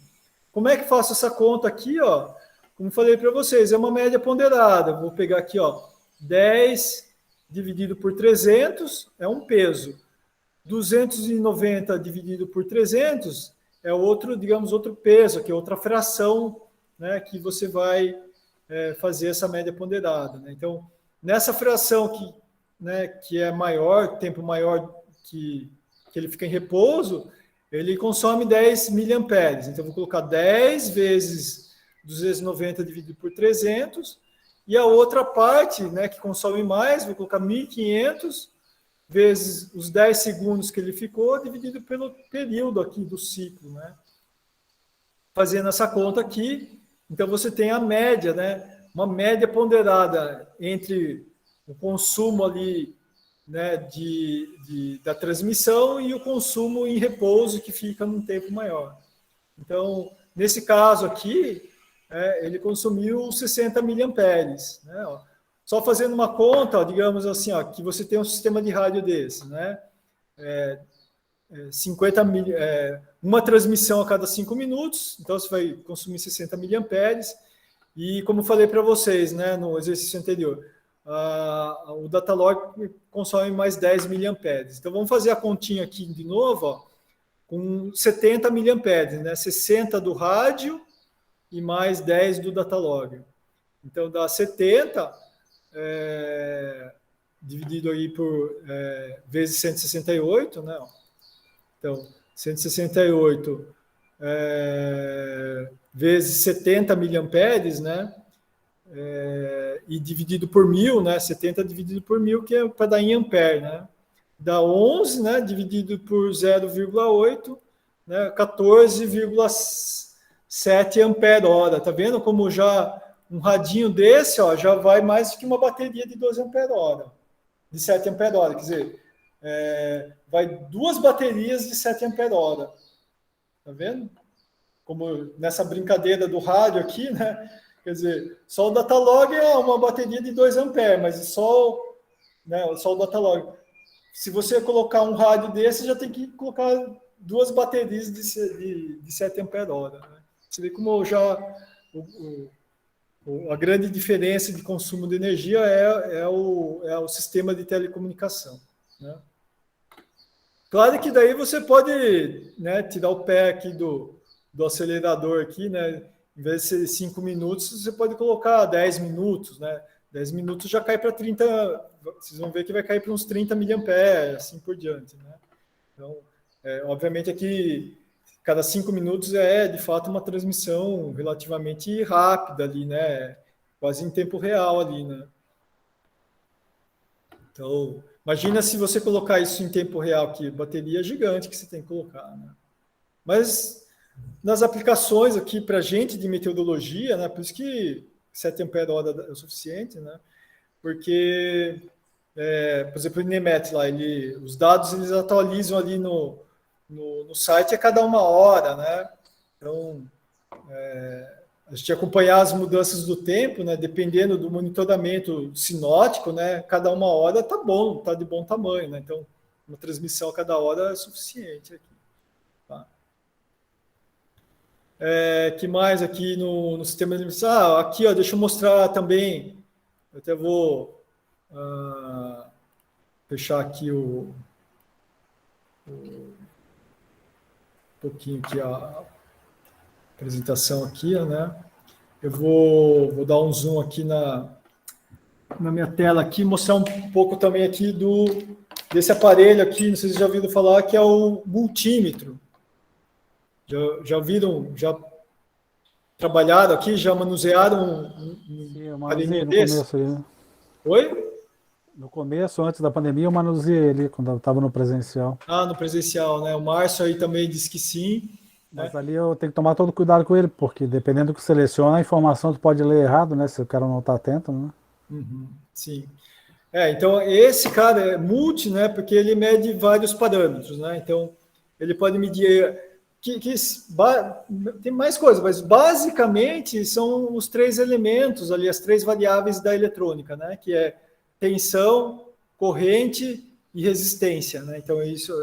Como é que faço essa conta aqui, ó? Como falei para vocês, é uma média ponderada. Vou pegar aqui, ó, 10 dividido por 300 é um peso. 290 dividido por 300 é outro, digamos, outro peso, que é outra fração, né, que você vai fazer essa média ponderada, né? Então, nessa fração que é maior, tempo maior que ele fica em repouso, ele consome 10 miliamperes. Então, vou colocar 10 vezes 290 dividido por 300, e a outra parte, né, que consome mais, vou colocar 1.500 vezes os 10 segundos que ele ficou, dividido pelo período aqui do ciclo, né? Fazendo essa conta aqui, então você tem a média, né? Uma média ponderada entre o consumo ali, né, da transmissão e o consumo em repouso, que fica num tempo maior. Então, nesse caso aqui, ele consumiu 60 miliamperes, né? Ó, só fazendo uma conta, ó, digamos assim, ó, que você tem um sistema de rádio desse, né? 50 uma transmissão a cada 5 minutos, então você vai consumir 60 miliamperes, e como falei para vocês, né, no exercício anterior, o Datalog consome mais 10 miliamperes. Então vamos fazer a continha aqui de novo, ó, com 70 miliamperes, né? 60 do rádio e mais 10 do Datalog. Então dá 70 dividido aí por vezes 168, né? Então 168 vezes 70 miliamperes, né? E dividido por 1.000, né? 70 dividido por 1.000, que é para dar em ampere, né? Dá 11, né? Dividido por 0,8, né? 14,7 ampere-hora. Tá vendo como já um radinho desse, ó, já vai mais que uma bateria de 12 ampere-hora, de 7 ampere-hora, quer dizer, vai 2 baterias de 7 ampere-hora. Tá vendo? Como nessa brincadeira do rádio aqui, né? Quer dizer, só o Datalog é uma bateria de 2 amperes, mas só o Datalog. Se você colocar um rádio desse, já tem que colocar 2 baterias de 7 ampere-hora. Né? Você vê como já a grande diferença de consumo de energia é o sistema de telecomunicação. Né? Claro que daí você pode, né, tirar o pé aqui do acelerador aqui, né? Em vez de ser 5 minutos, você pode colocar 10 minutos, né? 10 minutos já cai para 30, vocês vão ver que vai cair para uns 30 miliamperes, assim por diante, né? Então, obviamente aqui, cada 5 minutos de fato uma transmissão relativamente rápida ali, né? Quase em tempo real ali, né? Então, imagina se você colocar isso em tempo real, que bateria gigante que você tem que colocar, né? Mas nas aplicações aqui para a gente de meteorologia, né, por isso que 7 ampere-hora é o suficiente, né, porque, por exemplo, o INEMET lá, os dados eles atualizam ali no site a cada 1 hora, né, então a gente acompanhar as mudanças do tempo, né, dependendo do monitoramento sinótico, né, cada 1 hora tá bom, tá de bom tamanho, né, então uma transmissão a cada hora é suficiente aqui. Tá? Que mais aqui no sistema de transmissão? Aqui, ó, deixa eu mostrar também, eu até vou fechar aqui um pouquinho aqui a apresentação aqui, né? Eu vou dar um zoom aqui na minha tela aqui, mostrar um pouco também aqui desse aparelho aqui, não sei se já ouviram falar, que é o multímetro. Já ouviram, já trabalharam aqui, já manusearam um aparelho desse? Começo aí, né? Oi? No começo, antes da pandemia, eu manuseei ele quando eu estava no presencial. No presencial, né? O Márcio aí também disse que sim. Mas ali eu tenho que tomar todo cuidado com ele, porque dependendo do que seleciona, a informação tu pode ler errado, né? Se o cara não está atento, né? Sim. Então, esse cara é multi, né? Porque ele mede vários parâmetros, né? Então, ele pode medir... tem mais coisas, mas basicamente são os 3 elementos ali, as 3 variáveis da eletrônica, né? Que é tensão, corrente e resistência, né? Então, isso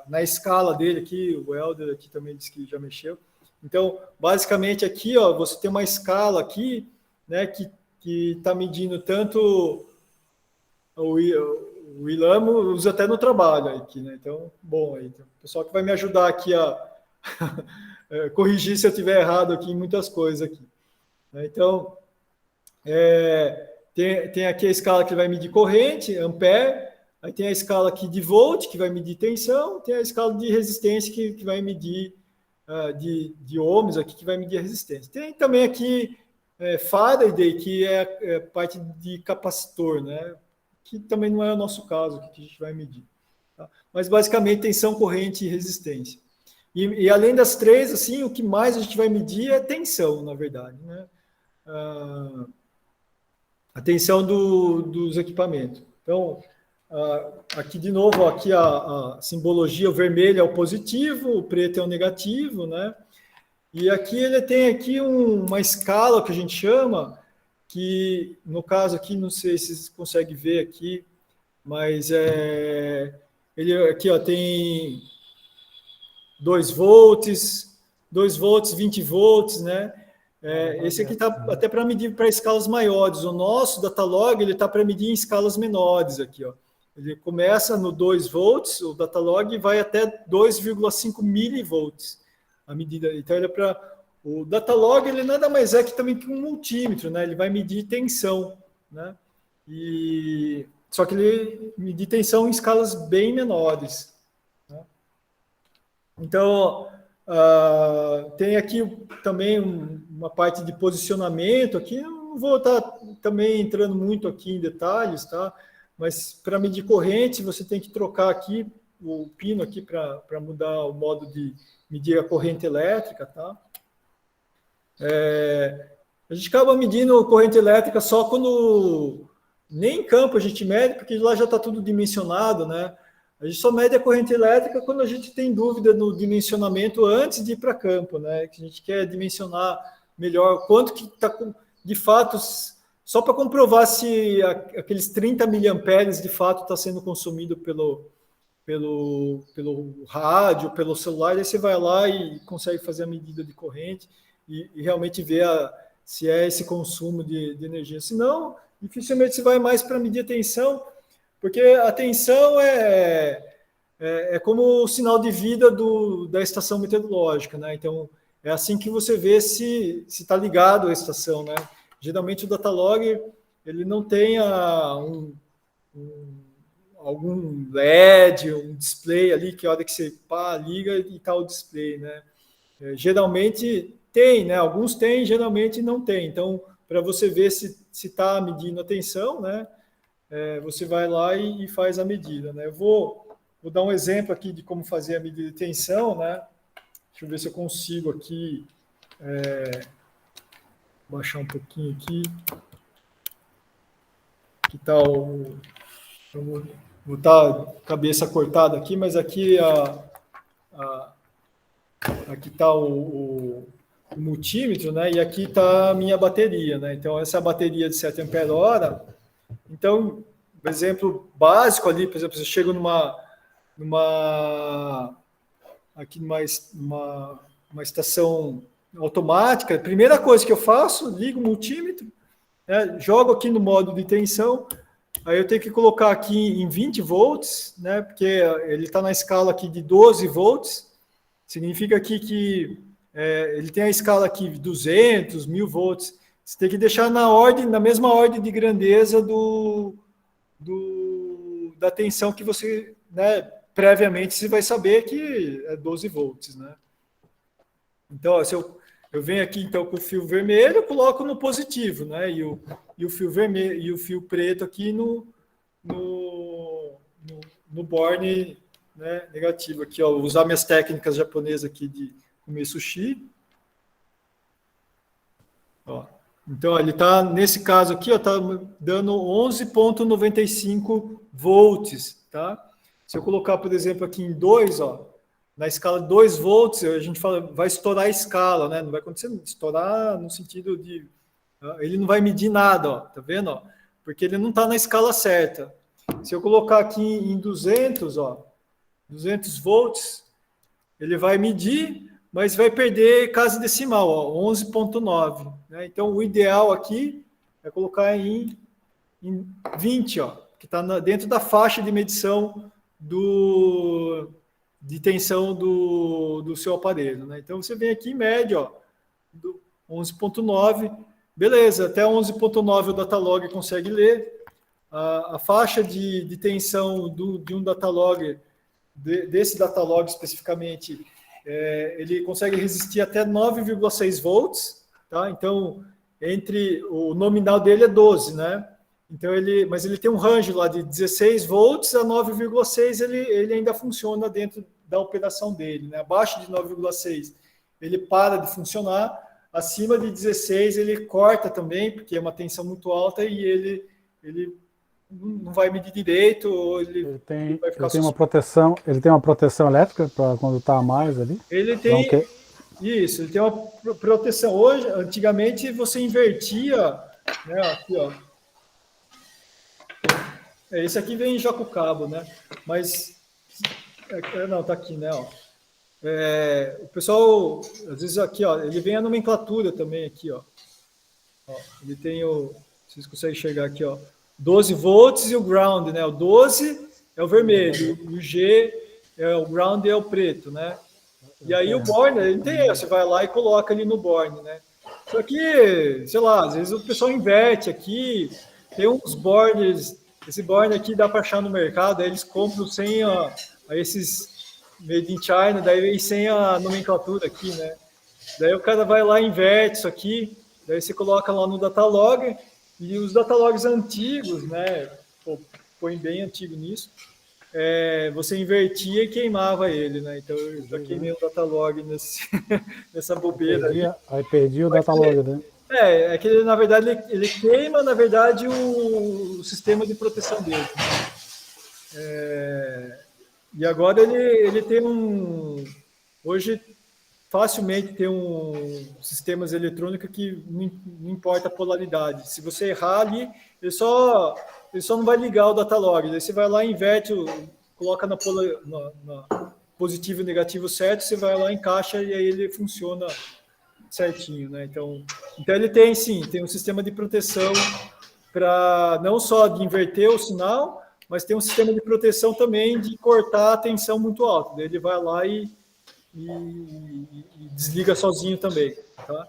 na escala dele aqui, o Helder aqui também disse que já mexeu. Então, basicamente aqui, ó, você tem uma escala aqui, né, que está medindo tanto o Ilamo usa até no trabalho aqui, né? Então, bom, aí, então, o pessoal que vai me ajudar aqui a corrigir se eu tiver errado aqui em muitas coisas aqui. Então, tem aqui a escala que vai medir corrente, ampere, aí tem a escala aqui de volt, que vai medir tensão, tem a escala de resistência, que vai medir de ohms, aqui, que vai medir a resistência. Tem também aqui Faraday, que é parte de capacitor, né? Que também não é o nosso caso, que a gente vai medir. Tá? Mas, basicamente, tensão, corrente e resistência. E além das 3, assim, o que mais a gente vai medir é tensão, na verdade, né? A tensão dos equipamentos. Então, aqui de novo, aqui a simbologia, o vermelho é o positivo, o preto é o negativo, né? E aqui ele tem aqui uma escala que a gente chama, que no caso aqui, não sei se vocês conseguem ver aqui, mas ele aqui, ó, tem 2 volts, 20 volts, né? Esse aqui está até para medir para escalas maiores. O nosso Datalog ele está para medir em escalas menores aqui, ó. Ele começa no 2 volts, o Datalog vai até 2,5 milivolts a medida. Então o Datalog ele nada mais é que também que um multímetro, né? Ele vai medir tensão, né? Só que ele mede tensão em escalas bem menores, né? Então tem aqui também uma parte de posicionamento aqui, não vou estar também entrando muito aqui em detalhes, tá? Mas para medir corrente, você tem que trocar aqui o pino aqui para mudar o modo de medir a corrente elétrica, tá? A gente acaba medindo corrente elétrica só quando nem em campo a gente mede, porque lá já está tudo dimensionado, né? A gente só mede a corrente elétrica quando a gente tem dúvida no dimensionamento antes de ir para campo, né? Que a gente quer dimensionar melhor quanto que está, de fato, só para comprovar se aqueles 30 miliamperes de fato está sendo consumido pelo rádio, pelo celular, aí você vai lá e consegue fazer a medida de corrente e realmente ver se é esse consumo de energia. Senão, dificilmente você vai mais para medir a tensão, porque a tensão é como o sinal de vida da estação meteorológica, né? Então, é assim que você vê se está ligado à estação, né? Geralmente o Datalog ele não tem algum LED, um display ali que a hora que você liga e está o display, né? Geralmente tem, né? Alguns tem, geralmente não tem. Então, para você ver se está medindo a tensão, né? Você vai lá e faz a medida, né? Eu vou dar um exemplo aqui de como fazer a medida de tensão, né? Deixa eu ver se eu consigo aqui baixar um pouquinho aqui. Aqui está o... Vou botar a cabeça cortada aqui, mas aqui aqui está o multímetro, né? E aqui está a minha bateria, né? Então, essa é a bateria de 7 ampere-hora. Então, por exemplo, básico ali, por exemplo, eu chego aqui numa estação automática, a primeira coisa que eu faço, ligo o multímetro, né? Jogo aqui no modo de tensão, aí eu tenho que colocar aqui em 20 volts, né? Porque ele está na escala aqui de 12 volts, significa aqui que ele tem a escala aqui 200, 1000 volts. Você tem que deixar na mesma ordem de grandeza da tensão que você, né, previamente você vai saber que é 12 volts, né? Então, ó, se eu venho aqui então com o fio vermelho, eu coloco no positivo, né? E o fio vermelho e o fio preto aqui no borne, né, negativo aqui, ó, usar minhas técnicas japonesas aqui de comer sushi. Ó. Então, ele está, nesse caso aqui, está dando 11,95 volts, tá? Se eu colocar, por exemplo, aqui em 2, ó, na escala de 2 volts, a gente fala, vai estourar a escala, né? Não vai acontecer, estourar no sentido de... Ele não vai medir nada, ó, tá vendo? Ó? Porque ele não está na escala certa. Se eu colocar aqui em 200, ó, 200 volts, ele vai medir, mas vai perder casa decimal, 11,9. Né? Então, o ideal aqui é colocar em 20, ó, que está dentro da faixa de medição de tensão do seu aparelho. Né? Então, você vem aqui em média, ó, 11,9. Beleza, até 11,9 o datalog consegue ler. A faixa de tensão de um datalog, desse datalog especificamente, ele consegue resistir até 9,6 volts, tá? Então, o nominal dele é 12, né? Então, mas ele tem um range lá de 16 volts a 9,6, ele ainda funciona dentro da operação dele, né? Abaixo de 9,6, ele para de funcionar. Acima de 16, ele corta também, porque é uma tensão muito alta e ele não vai medir direito, ou ele vai ficar... Ele tem uma proteção elétrica para quando está a mais ali? Ele tem... Isso, ele tem uma proteção. Hoje, antigamente, você invertia, né, aqui, ó. Esse aqui vem já com o cabo, né? Mas... não, tá aqui, né, ó. O pessoal, às vezes aqui, ó, ele vem a nomenclatura também aqui, ó. Ele tem vocês conseguem enxergar aqui, ó, 12 volts e o ground, né? O 12 é o vermelho, e o G o ground é o preto, né? E aí o borne, ele tem, você vai lá e coloca ali no borne, né? Só que, sei lá, às vezes o pessoal inverte aqui, tem uns bornes, esse borne aqui dá para achar no mercado, aí eles compram sem esses made in China, daí vem sem a nomenclatura aqui, né? Daí o cara vai lá e inverte isso aqui, daí você coloca lá no datalog, e os datalogs antigos, né? Põe bem antigo nisso, você invertia e queimava ele, né? Então eu já queimei o datalog nessa bobeira. Aí perdi o datalog, né? É que ele, na verdade, ele queima, na verdade, o sistema de proteção dele. E agora ele tem hoje facilmente tem sistemas eletrônicos que não importa a polaridade. Se você errar ali, ele só não vai ligar o datalog. Daí você vai lá, inverte, coloca na positivo e negativo certo, você vai lá, encaixa e aí ele funciona certinho, né? Então ele tem um sistema de proteção para não só de inverter o sinal, mas tem um sistema de proteção também de cortar a tensão muito alta. Daí ele vai lá e desliga sozinho também, tá?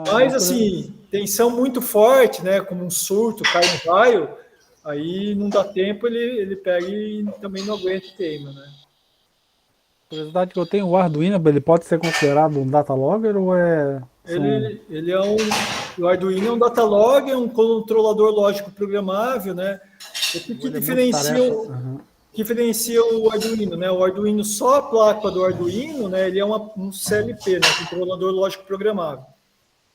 Mas assim, tensão muito forte, né? Como um surto, cai um raio, aí não dá tempo, ele pega e também não aguenta e queima, né? Curiosidade que eu tenho, o Arduino, ele pode ser considerado um datalogger ou é... Ele o Arduino é um datalog, é um controlador lógico programável, o que diferencia que diferencia o Arduino, né? O Arduino, só a placa do Arduino, né? Ele é um CLP, né? Controlador lógico programável.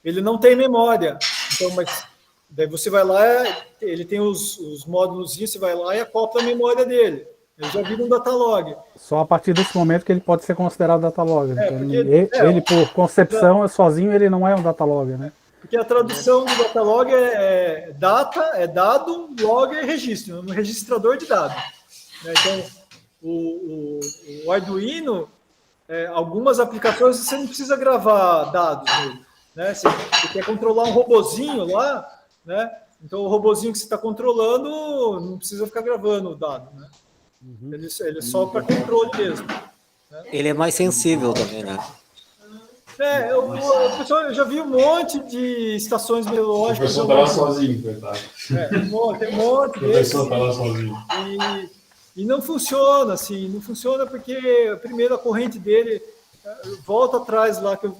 Ele não tem memória. Então, mas daí você vai lá, ele tem os módulos, você vai lá e acopla a memória dele. Ele já vira um datalog. Só a partir desse momento que ele pode ser considerado datalog. Então, porque- ele, por concepção, sozinho, ele não é um datalog, né? Porque a tradução do datalog é data, é dado, log é registro, um registrador de dados. Né? Então, o Arduino, algumas aplicações você não precisa gravar dados nele. Né? Você quer controlar um robozinho lá, né? Então o robozinho que você está controlando não precisa ficar gravando o dado. Né? Ele é só para controle mesmo. Ele é mais sensível também, né? Eu já vi um monte de estações O meteorológicas. professor está lá sozinho, coitado. Tem um monte O professor está lá sozinho. E não funciona, assim, não funciona porque, primeiro, a corrente dele volta atrás lá que eu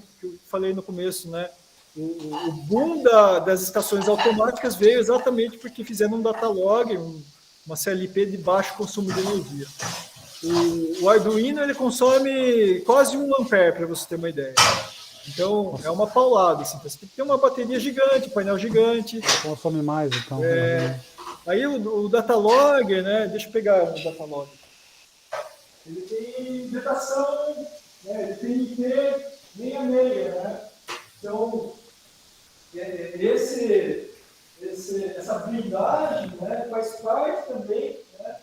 falei no começo, né? O boom das estações automáticas veio exatamente porque fizeram um datalog, uma CLP de baixo consumo de energia. O Arduino, ele consome quase 1 ampere, para você ter uma ideia. Então, é uma paulada, assim, você tem que ter uma bateria gigante, painel gigante. Consome mais, então. Aí o datalog, né? Deixa eu pegar o datalog. Ele tem datação, né? Ele tem IP 66, né? Então, essa blindagem, né, faz parte também, né,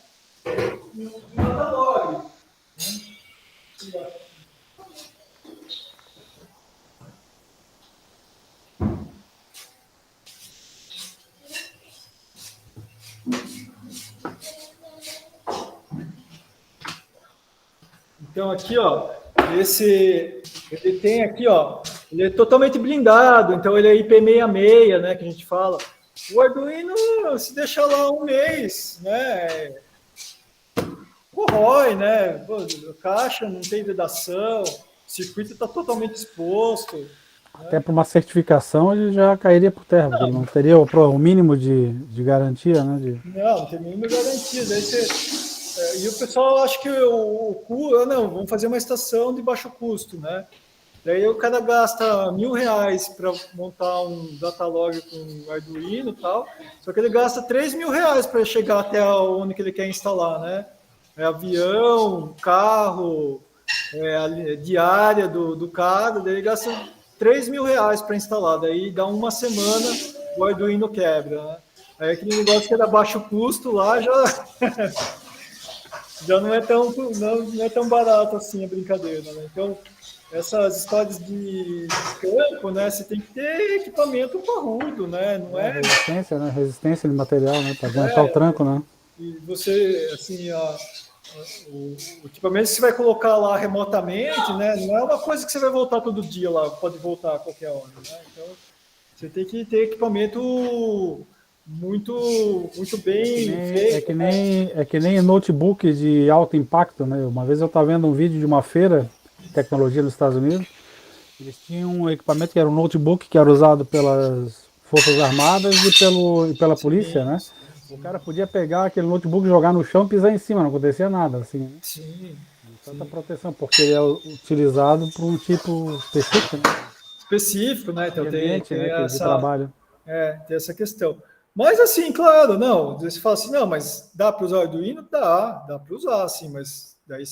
do datalog. Né? Então, aqui, ó, ele tem aqui, ó, ele é totalmente blindado, então ele é IP66, né, que a gente fala. O Arduino, se deixar lá um mês, né, corrói, né, pô, a caixa não tem vedação, o circuito está totalmente exposto. Né? Até para uma certificação ele já cairia por terra, porque ele não teria o mínimo de garantia, né? Não tem mínima garantia. Daí e o pessoal acha que não, vamos fazer uma estação de baixo custo, né? Daí o cara gasta R$1.000 para montar um datalog com Arduino e tal, só que ele gasta R$3.000 para chegar até onde que ele quer instalar, né? Avião, carro, a diária do cara, daí ele gasta R$3.000 para instalar, daí dá uma semana o Arduino quebra, né? Aí aquele negócio que era baixo custo lá já não é tão barato assim a brincadeira, né? Então, essas histórias de campo, né? Você tem que ter equipamento parrudo, né? Não é resistência, né? Resistência de material, né? Para aguentar o tranco, né? E você, assim, o equipamento que você vai colocar lá remotamente, né? Não é uma coisa que você vai voltar todo dia lá, pode voltar a qualquer hora, né? Então, você tem que ter equipamento muito bem feito. É que nem notebook de alto impacto, né? Uma vez eu estava vendo um vídeo de uma feira de tecnologia nos Estados Unidos. Eles tinham um equipamento que era um notebook que era usado pelas Forças Armadas e pela polícia, né? O cara podia pegar aquele notebook, jogar no chão e pisar em cima, não acontecia nada, assim. Sim. Tanta proteção, porque ele é utilizado por um tipo específico, né? Específico, né? Então tem de trabalho. Tem essa questão. Mas assim, claro, não, você fala assim, não, mas dá para usar o Arduino? Dá para usar, assim, mas daí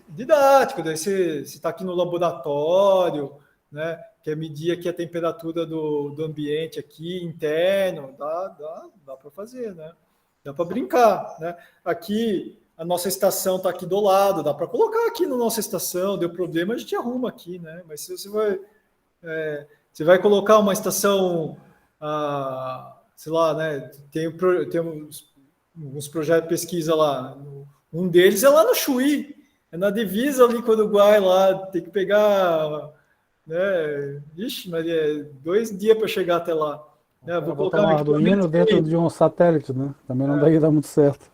didático, daí você está aqui no laboratório, né, quer medir aqui a temperatura do ambiente aqui, interno, dá para fazer, né, dá para brincar, né, aqui a nossa estação está aqui do lado, dá para colocar aqui na nossa estação, deu problema, a gente arruma aqui, né, mas se você vai colocar uma estação... sei lá, né? Tem uns projetos de pesquisa lá. Um deles é lá no Chuí, é na divisa ali com o Uruguai, lá tem que pegar, né? Ixi, mas 2 dias para chegar até lá. Né? Vou colocar um Arduino dentro de um satélite, né? Também não dá muito certo.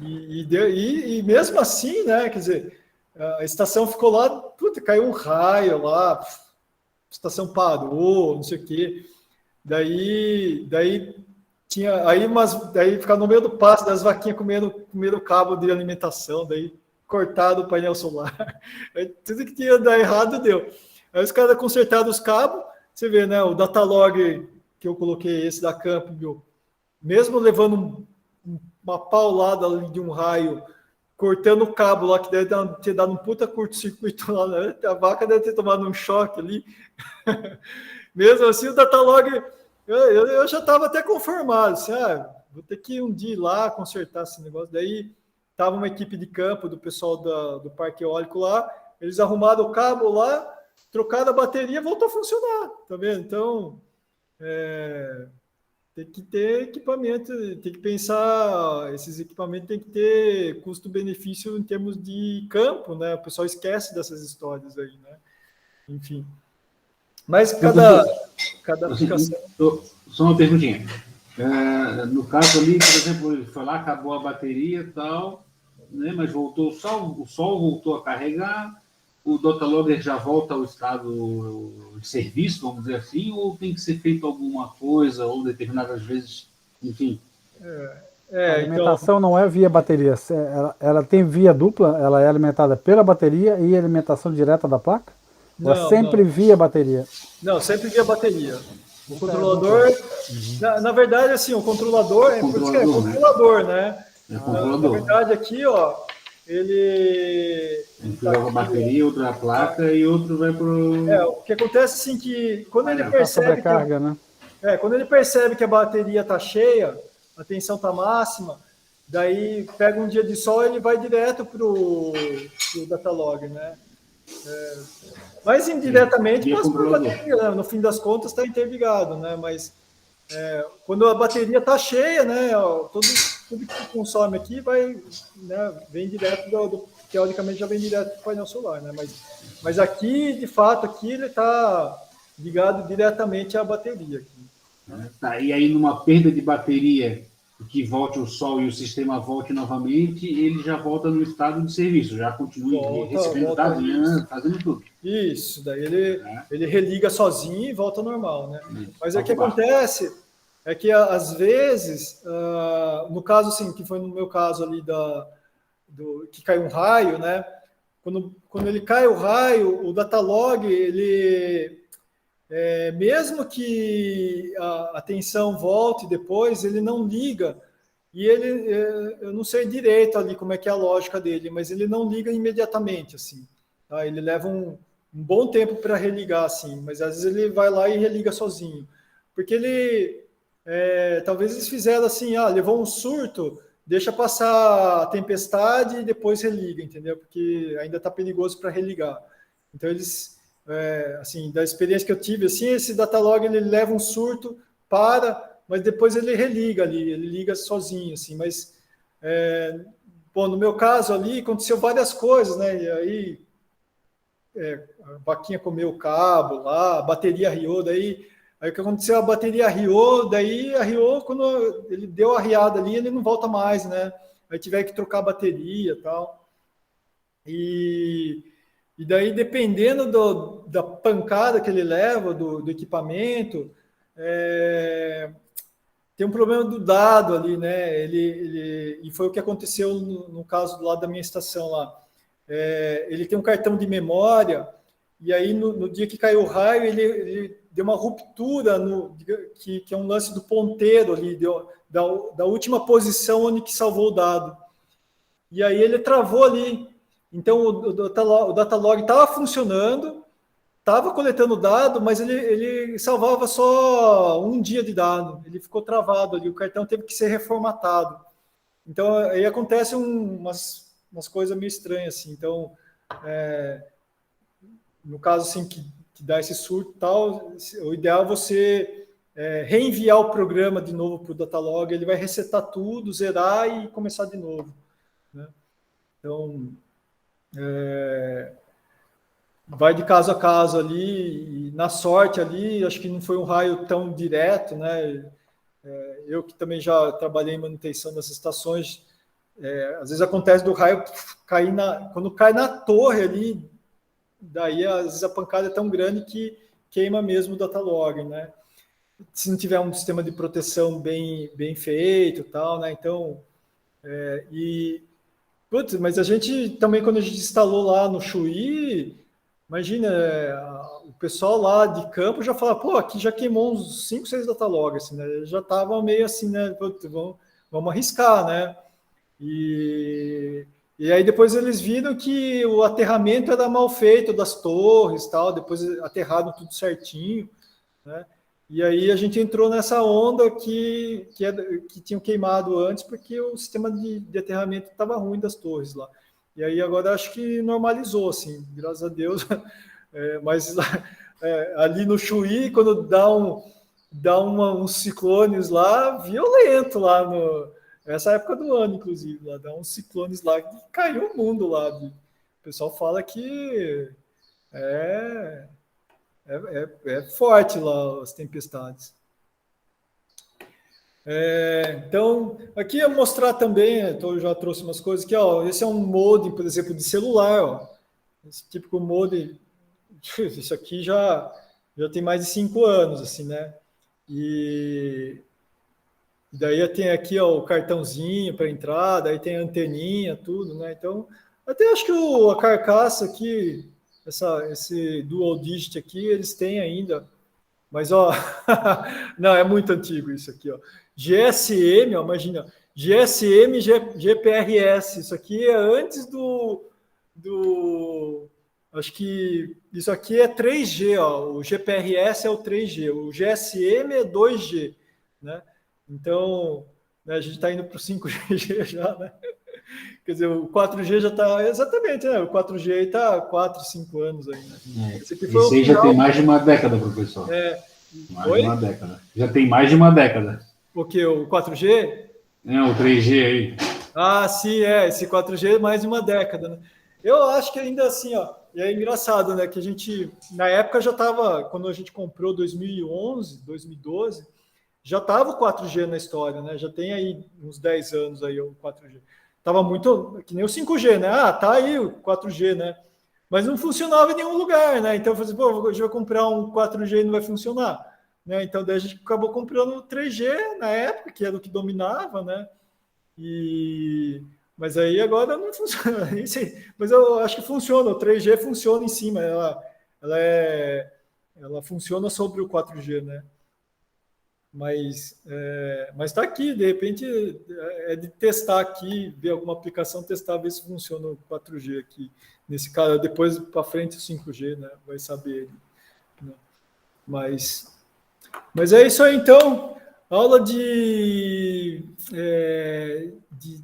E mesmo assim, né? Quer dizer, a estação ficou lá, caiu um raio lá, a estação parou, não sei o quê. Daí tinha aí daí ficava no meio do pasto das vaquinhas comendo cabo de alimentação, daí cortado o painel solar. Aí, tudo que tinha dar errado deu. Aí os caras consertaram os cabos, você vê, né? O datalog que eu coloquei, esse da Campbell, mesmo levando uma paulada ali de um raio, cortando o cabo lá, que deve ter dado um puta curto-circuito lá, né? A vaca deve ter tomado um choque ali. Mesmo assim, o datalog, eu já estava até conformado, assim, vou ter que um dia ir lá consertar esse negócio. Daí estava uma equipe de campo do pessoal do Parque Eólico lá, eles arrumaram o cabo lá, trocaram a bateria, voltou a funcionar, tá vendo? Então, tem que ter equipamento, tem que pensar, esses equipamentos tem que ter custo-benefício em termos de campo, né? O pessoal esquece dessas histórias aí, né? Enfim. Mas cada aplicação... Só uma perguntinha. No caso ali, por exemplo, ele foi lá, acabou a bateria e tal, né? Mas voltou o sol voltou a carregar, o datalogger já volta ao estado de serviço, vamos dizer assim, ou tem que ser feito alguma coisa, ou determinadas vezes, enfim. A alimentação não é via bateria, ela tem via dupla, ela é alimentada pela bateria e alimentação direta da placa? Ou é sempre via bateria? Não, sempre via bateria. O controlador, na verdade, assim, o controlador, por isso que é controlador, né? Na verdade, aqui, ó, ele leva a bateria, outra a placa e outro vai para o... o que acontece, assim, que quando ele percebe né? Quando ele percebe que a bateria está cheia, a tensão está máxima, daí pega um dia de sol, ele vai direto para o datalog, né? Mas indiretamente passa por bateria, né? No fim das contas está interligado, né? Mas quando a bateria está cheia, né? Tudo que consome aqui vai, né? Vem direto teoricamente já vem direto do painel solar, né? Mas aqui, de fato, aqui ele está ligado diretamente à bateria. Aqui, né? Tá, e aí numa perda de bateria que volte o sol e o sistema volte novamente, ele já volta no estado de serviço, já continua recebendo dados, fazendo tudo. Isso, daí ele religa sozinho e volta ao normal, né? Mas o que acontece é que, às vezes, no caso, assim, que foi no meu caso ali, que caiu um raio, né? Quando ele cai o raio, o datalog, ele... mesmo que a tensão volte depois, ele não liga, e eu não sei direito ali como é que é a lógica dele, mas ele não liga imediatamente, assim, tá? Ele leva um bom tempo para religar, assim, mas às vezes ele vai lá e religa sozinho, porque talvez eles fizeram assim, levou um surto, deixa passar a tempestade e depois religa, entendeu? Porque ainda está perigoso para religar. Então eles... assim, da experiência que eu tive, assim, esse datalog ele leva um surto, mas depois ele religa ali, ele liga sozinho, assim, mas no meu caso ali aconteceu várias coisas, né? E aí a vaquinha comeu o cabo lá, a bateria arriou, aí o que aconteceu, a bateria arriou, quando ele deu a arriada ali, ele não volta mais, né? Aí tiver que trocar a bateria e tal. E daí, dependendo da pancada que ele leva, do equipamento, tem um problema do dado ali, né? E foi o que aconteceu no caso do lado da minha estação lá. Ele tem um cartão de memória, e aí no dia que caiu o raio, ele deu uma ruptura, que é um lance do ponteiro ali, da última posição onde que salvou o dado. E aí ele travou ali. Então, o datalog estava funcionando, estava coletando dado, mas ele salvava só um dia de dado. Ele ficou travado ali, o cartão teve que ser reformatado. Então, aí acontecem umas coisas meio estranhas, assim. Então, no caso, assim, que dá esse surto e tal, o ideal é você reenviar o programa de novo para o datalog, ele vai resetar tudo, zerar e começar de novo, né? Então... vai de caso a caso ali, e na sorte ali, acho que não foi um raio tão direto, né? Eu que também já trabalhei em manutenção das estações, às vezes acontece do raio cair quando cai na torre ali, daí às vezes a pancada é tão grande que queima mesmo o datalog, né? se não tiver um sistema de proteção bem feito, tal, né? Então, putz, mas a gente também, quando a gente instalou lá no Chuí, imagina, o pessoal lá de campo já fala, pô, aqui já queimou uns 5, 6 datalogs, assim, né? Já tava meio assim, né? Putz, vamos arriscar, né? E aí depois eles viram que o aterramento era mal feito das torres, tal, depois aterraram tudo certinho, né? E aí a gente entrou nessa onda que tinham queimado antes, porque o sistema de aterramento estava ruim das torres lá. E aí agora acho que normalizou, assim, graças a Deus. Mas ali no Chuí, quando dá uns ciclones lá, violento lá essa época do ano, inclusive, lá dá uns ciclones lá que caiu o mundo lá. O pessoal fala que é forte lá as tempestades. Então, aqui eu mostrar também, então eu já trouxe umas coisas aqui, ó, esse é um modem, por exemplo, de celular, ó, esse típico modem, isso aqui já tem mais de 5 anos, assim, né? E daí tem aqui, ó, o cartãozinho para entrada, aí tem a anteninha, tudo, né? Então, até acho que a carcaça aqui, esse dual digit aqui, eles têm ainda, mas ó, não, é muito antigo isso aqui, ó. GSM, ó, imagina, GSM GPRS, isso aqui é antes acho que isso aqui é 3G, ó, o GPRS é o 3G, o GSM é 2G, né? Então, né, a gente está indo para o 5G já, né? Quer dizer, o 4G já está... Exatamente, né? O 4G está há 4, 5 anos ainda. Esse aí já tem mais de uma década, professor. Mais de uma década. Já tem mais de uma década. O que? O 4G? O 3G aí. Ah, sim, esse 4G é mais de uma década, né? Eu acho que ainda assim, ó, e é engraçado, né? Que a gente, na época já estava, quando a gente comprou 2011, 2012, já estava o 4G na história, né? Já tem aí uns 10 anos aí o 4G. Tava muito, que nem o 5G, né? Ah, tá aí o 4G, né? Mas não funcionava em nenhum lugar, né? Então eu falei, pô, a gente vai comprar um 4G e não vai funcionar, né? Então daí a gente acabou comprando o 3G na época, que era o que dominava, né? Mas aí agora não funciona, nem sei. Mas eu acho que funciona, o 3G funciona em cima, ela funciona sobre o 4G, né? Mas está aqui, de repente é de testar aqui, ver alguma aplicação, testar, ver se funciona o 4G aqui. Nesse caso, depois para frente o 5G, né? Vai saber. Né? Mas é isso aí, então. Aula de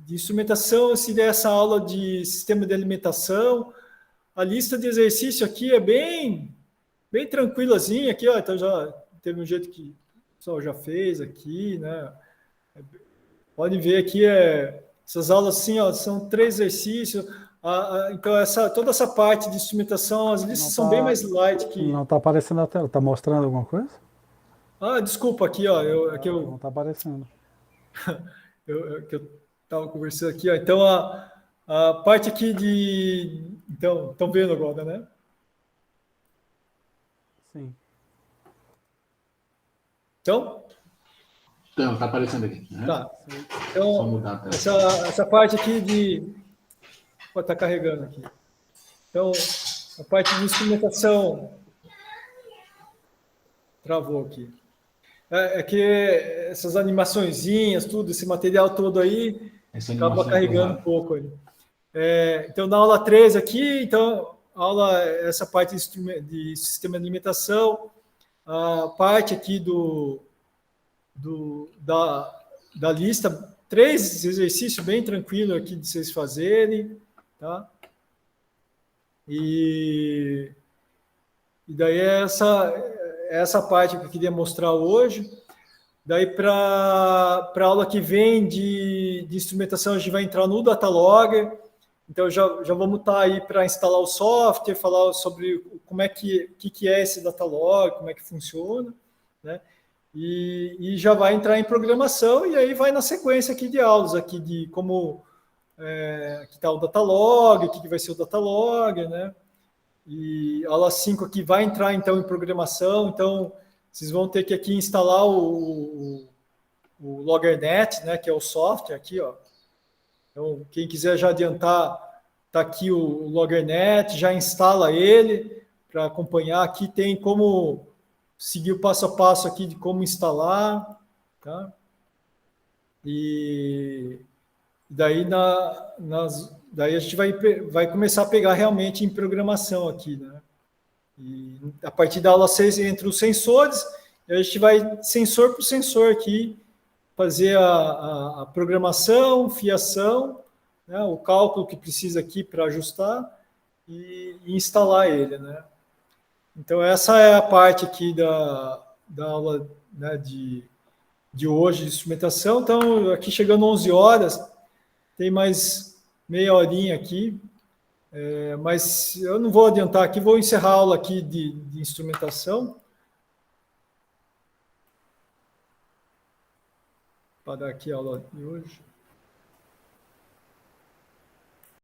instrumentação, seria essa aula de sistema de alimentação. A lista de exercício aqui é bem tranquilazinha aqui, ó, então já teve um jeito que o pessoal já fez aqui, né? Podem ver aqui, essas aulas assim, ó, são 3 exercícios. Então, toda essa parte de instrumentação, as listas são bem mais light que... Não está aparecendo na tela, está mostrando alguma coisa? Ah, desculpa, aqui, ó. Não está aparecendo. que eu estava conversando aqui, ó. Então, a parte aqui de... Então, estão vendo agora, né? Sim. Então, está aparecendo aqui. Né? Tá. Então, essa parte aqui de... Pode estar carregando aqui. Então, a parte de instrumentação... Travou aqui. É que essas animaçõezinhas, tudo, esse material todo aí, acaba carregando um pouco aí. Então, na aula 3 aqui, então, essa parte de sistema de alimentação, a parte aqui da lista, 3 exercícios bem tranquilos aqui de vocês fazerem, tá? E daí essa parte que eu queria mostrar hoje. Daí, para a aula que vem de instrumentação, a gente vai entrar no Datalogger. Então, já vamos estar aí para instalar o software, falar sobre como é que é esse Datalogger, como é que funciona, né? E já vai entrar em programação, e aí vai na sequência aqui de aulas, aqui de como aqui está o Datalogger, o que vai ser o Datalogger, né? E aula 5 aqui vai entrar, então, em programação. Então, vocês vão ter que aqui instalar o Loggernet, né, que é o software aqui, ó. Então, quem quiser já adiantar, tá aqui o Loggernet, já instala ele para acompanhar. Aqui tem como seguir o passo a passo aqui de como instalar, tá? E daí, daí a gente vai começar a pegar realmente em programação aqui, né? E a partir da aula 6 entre os sensores, a gente vai sensor por sensor aqui, fazer a programação, fiação, né, o cálculo que precisa aqui para ajustar e instalar ele, né? Então, essa é a parte aqui da aula, né, de hoje, de instrumentação. Então, aqui chegando 11 horas, tem mais meia horinha aqui, mas eu não vou adiantar aqui, vou encerrar a aula aqui de instrumentação. Para dar aqui a aula de hoje.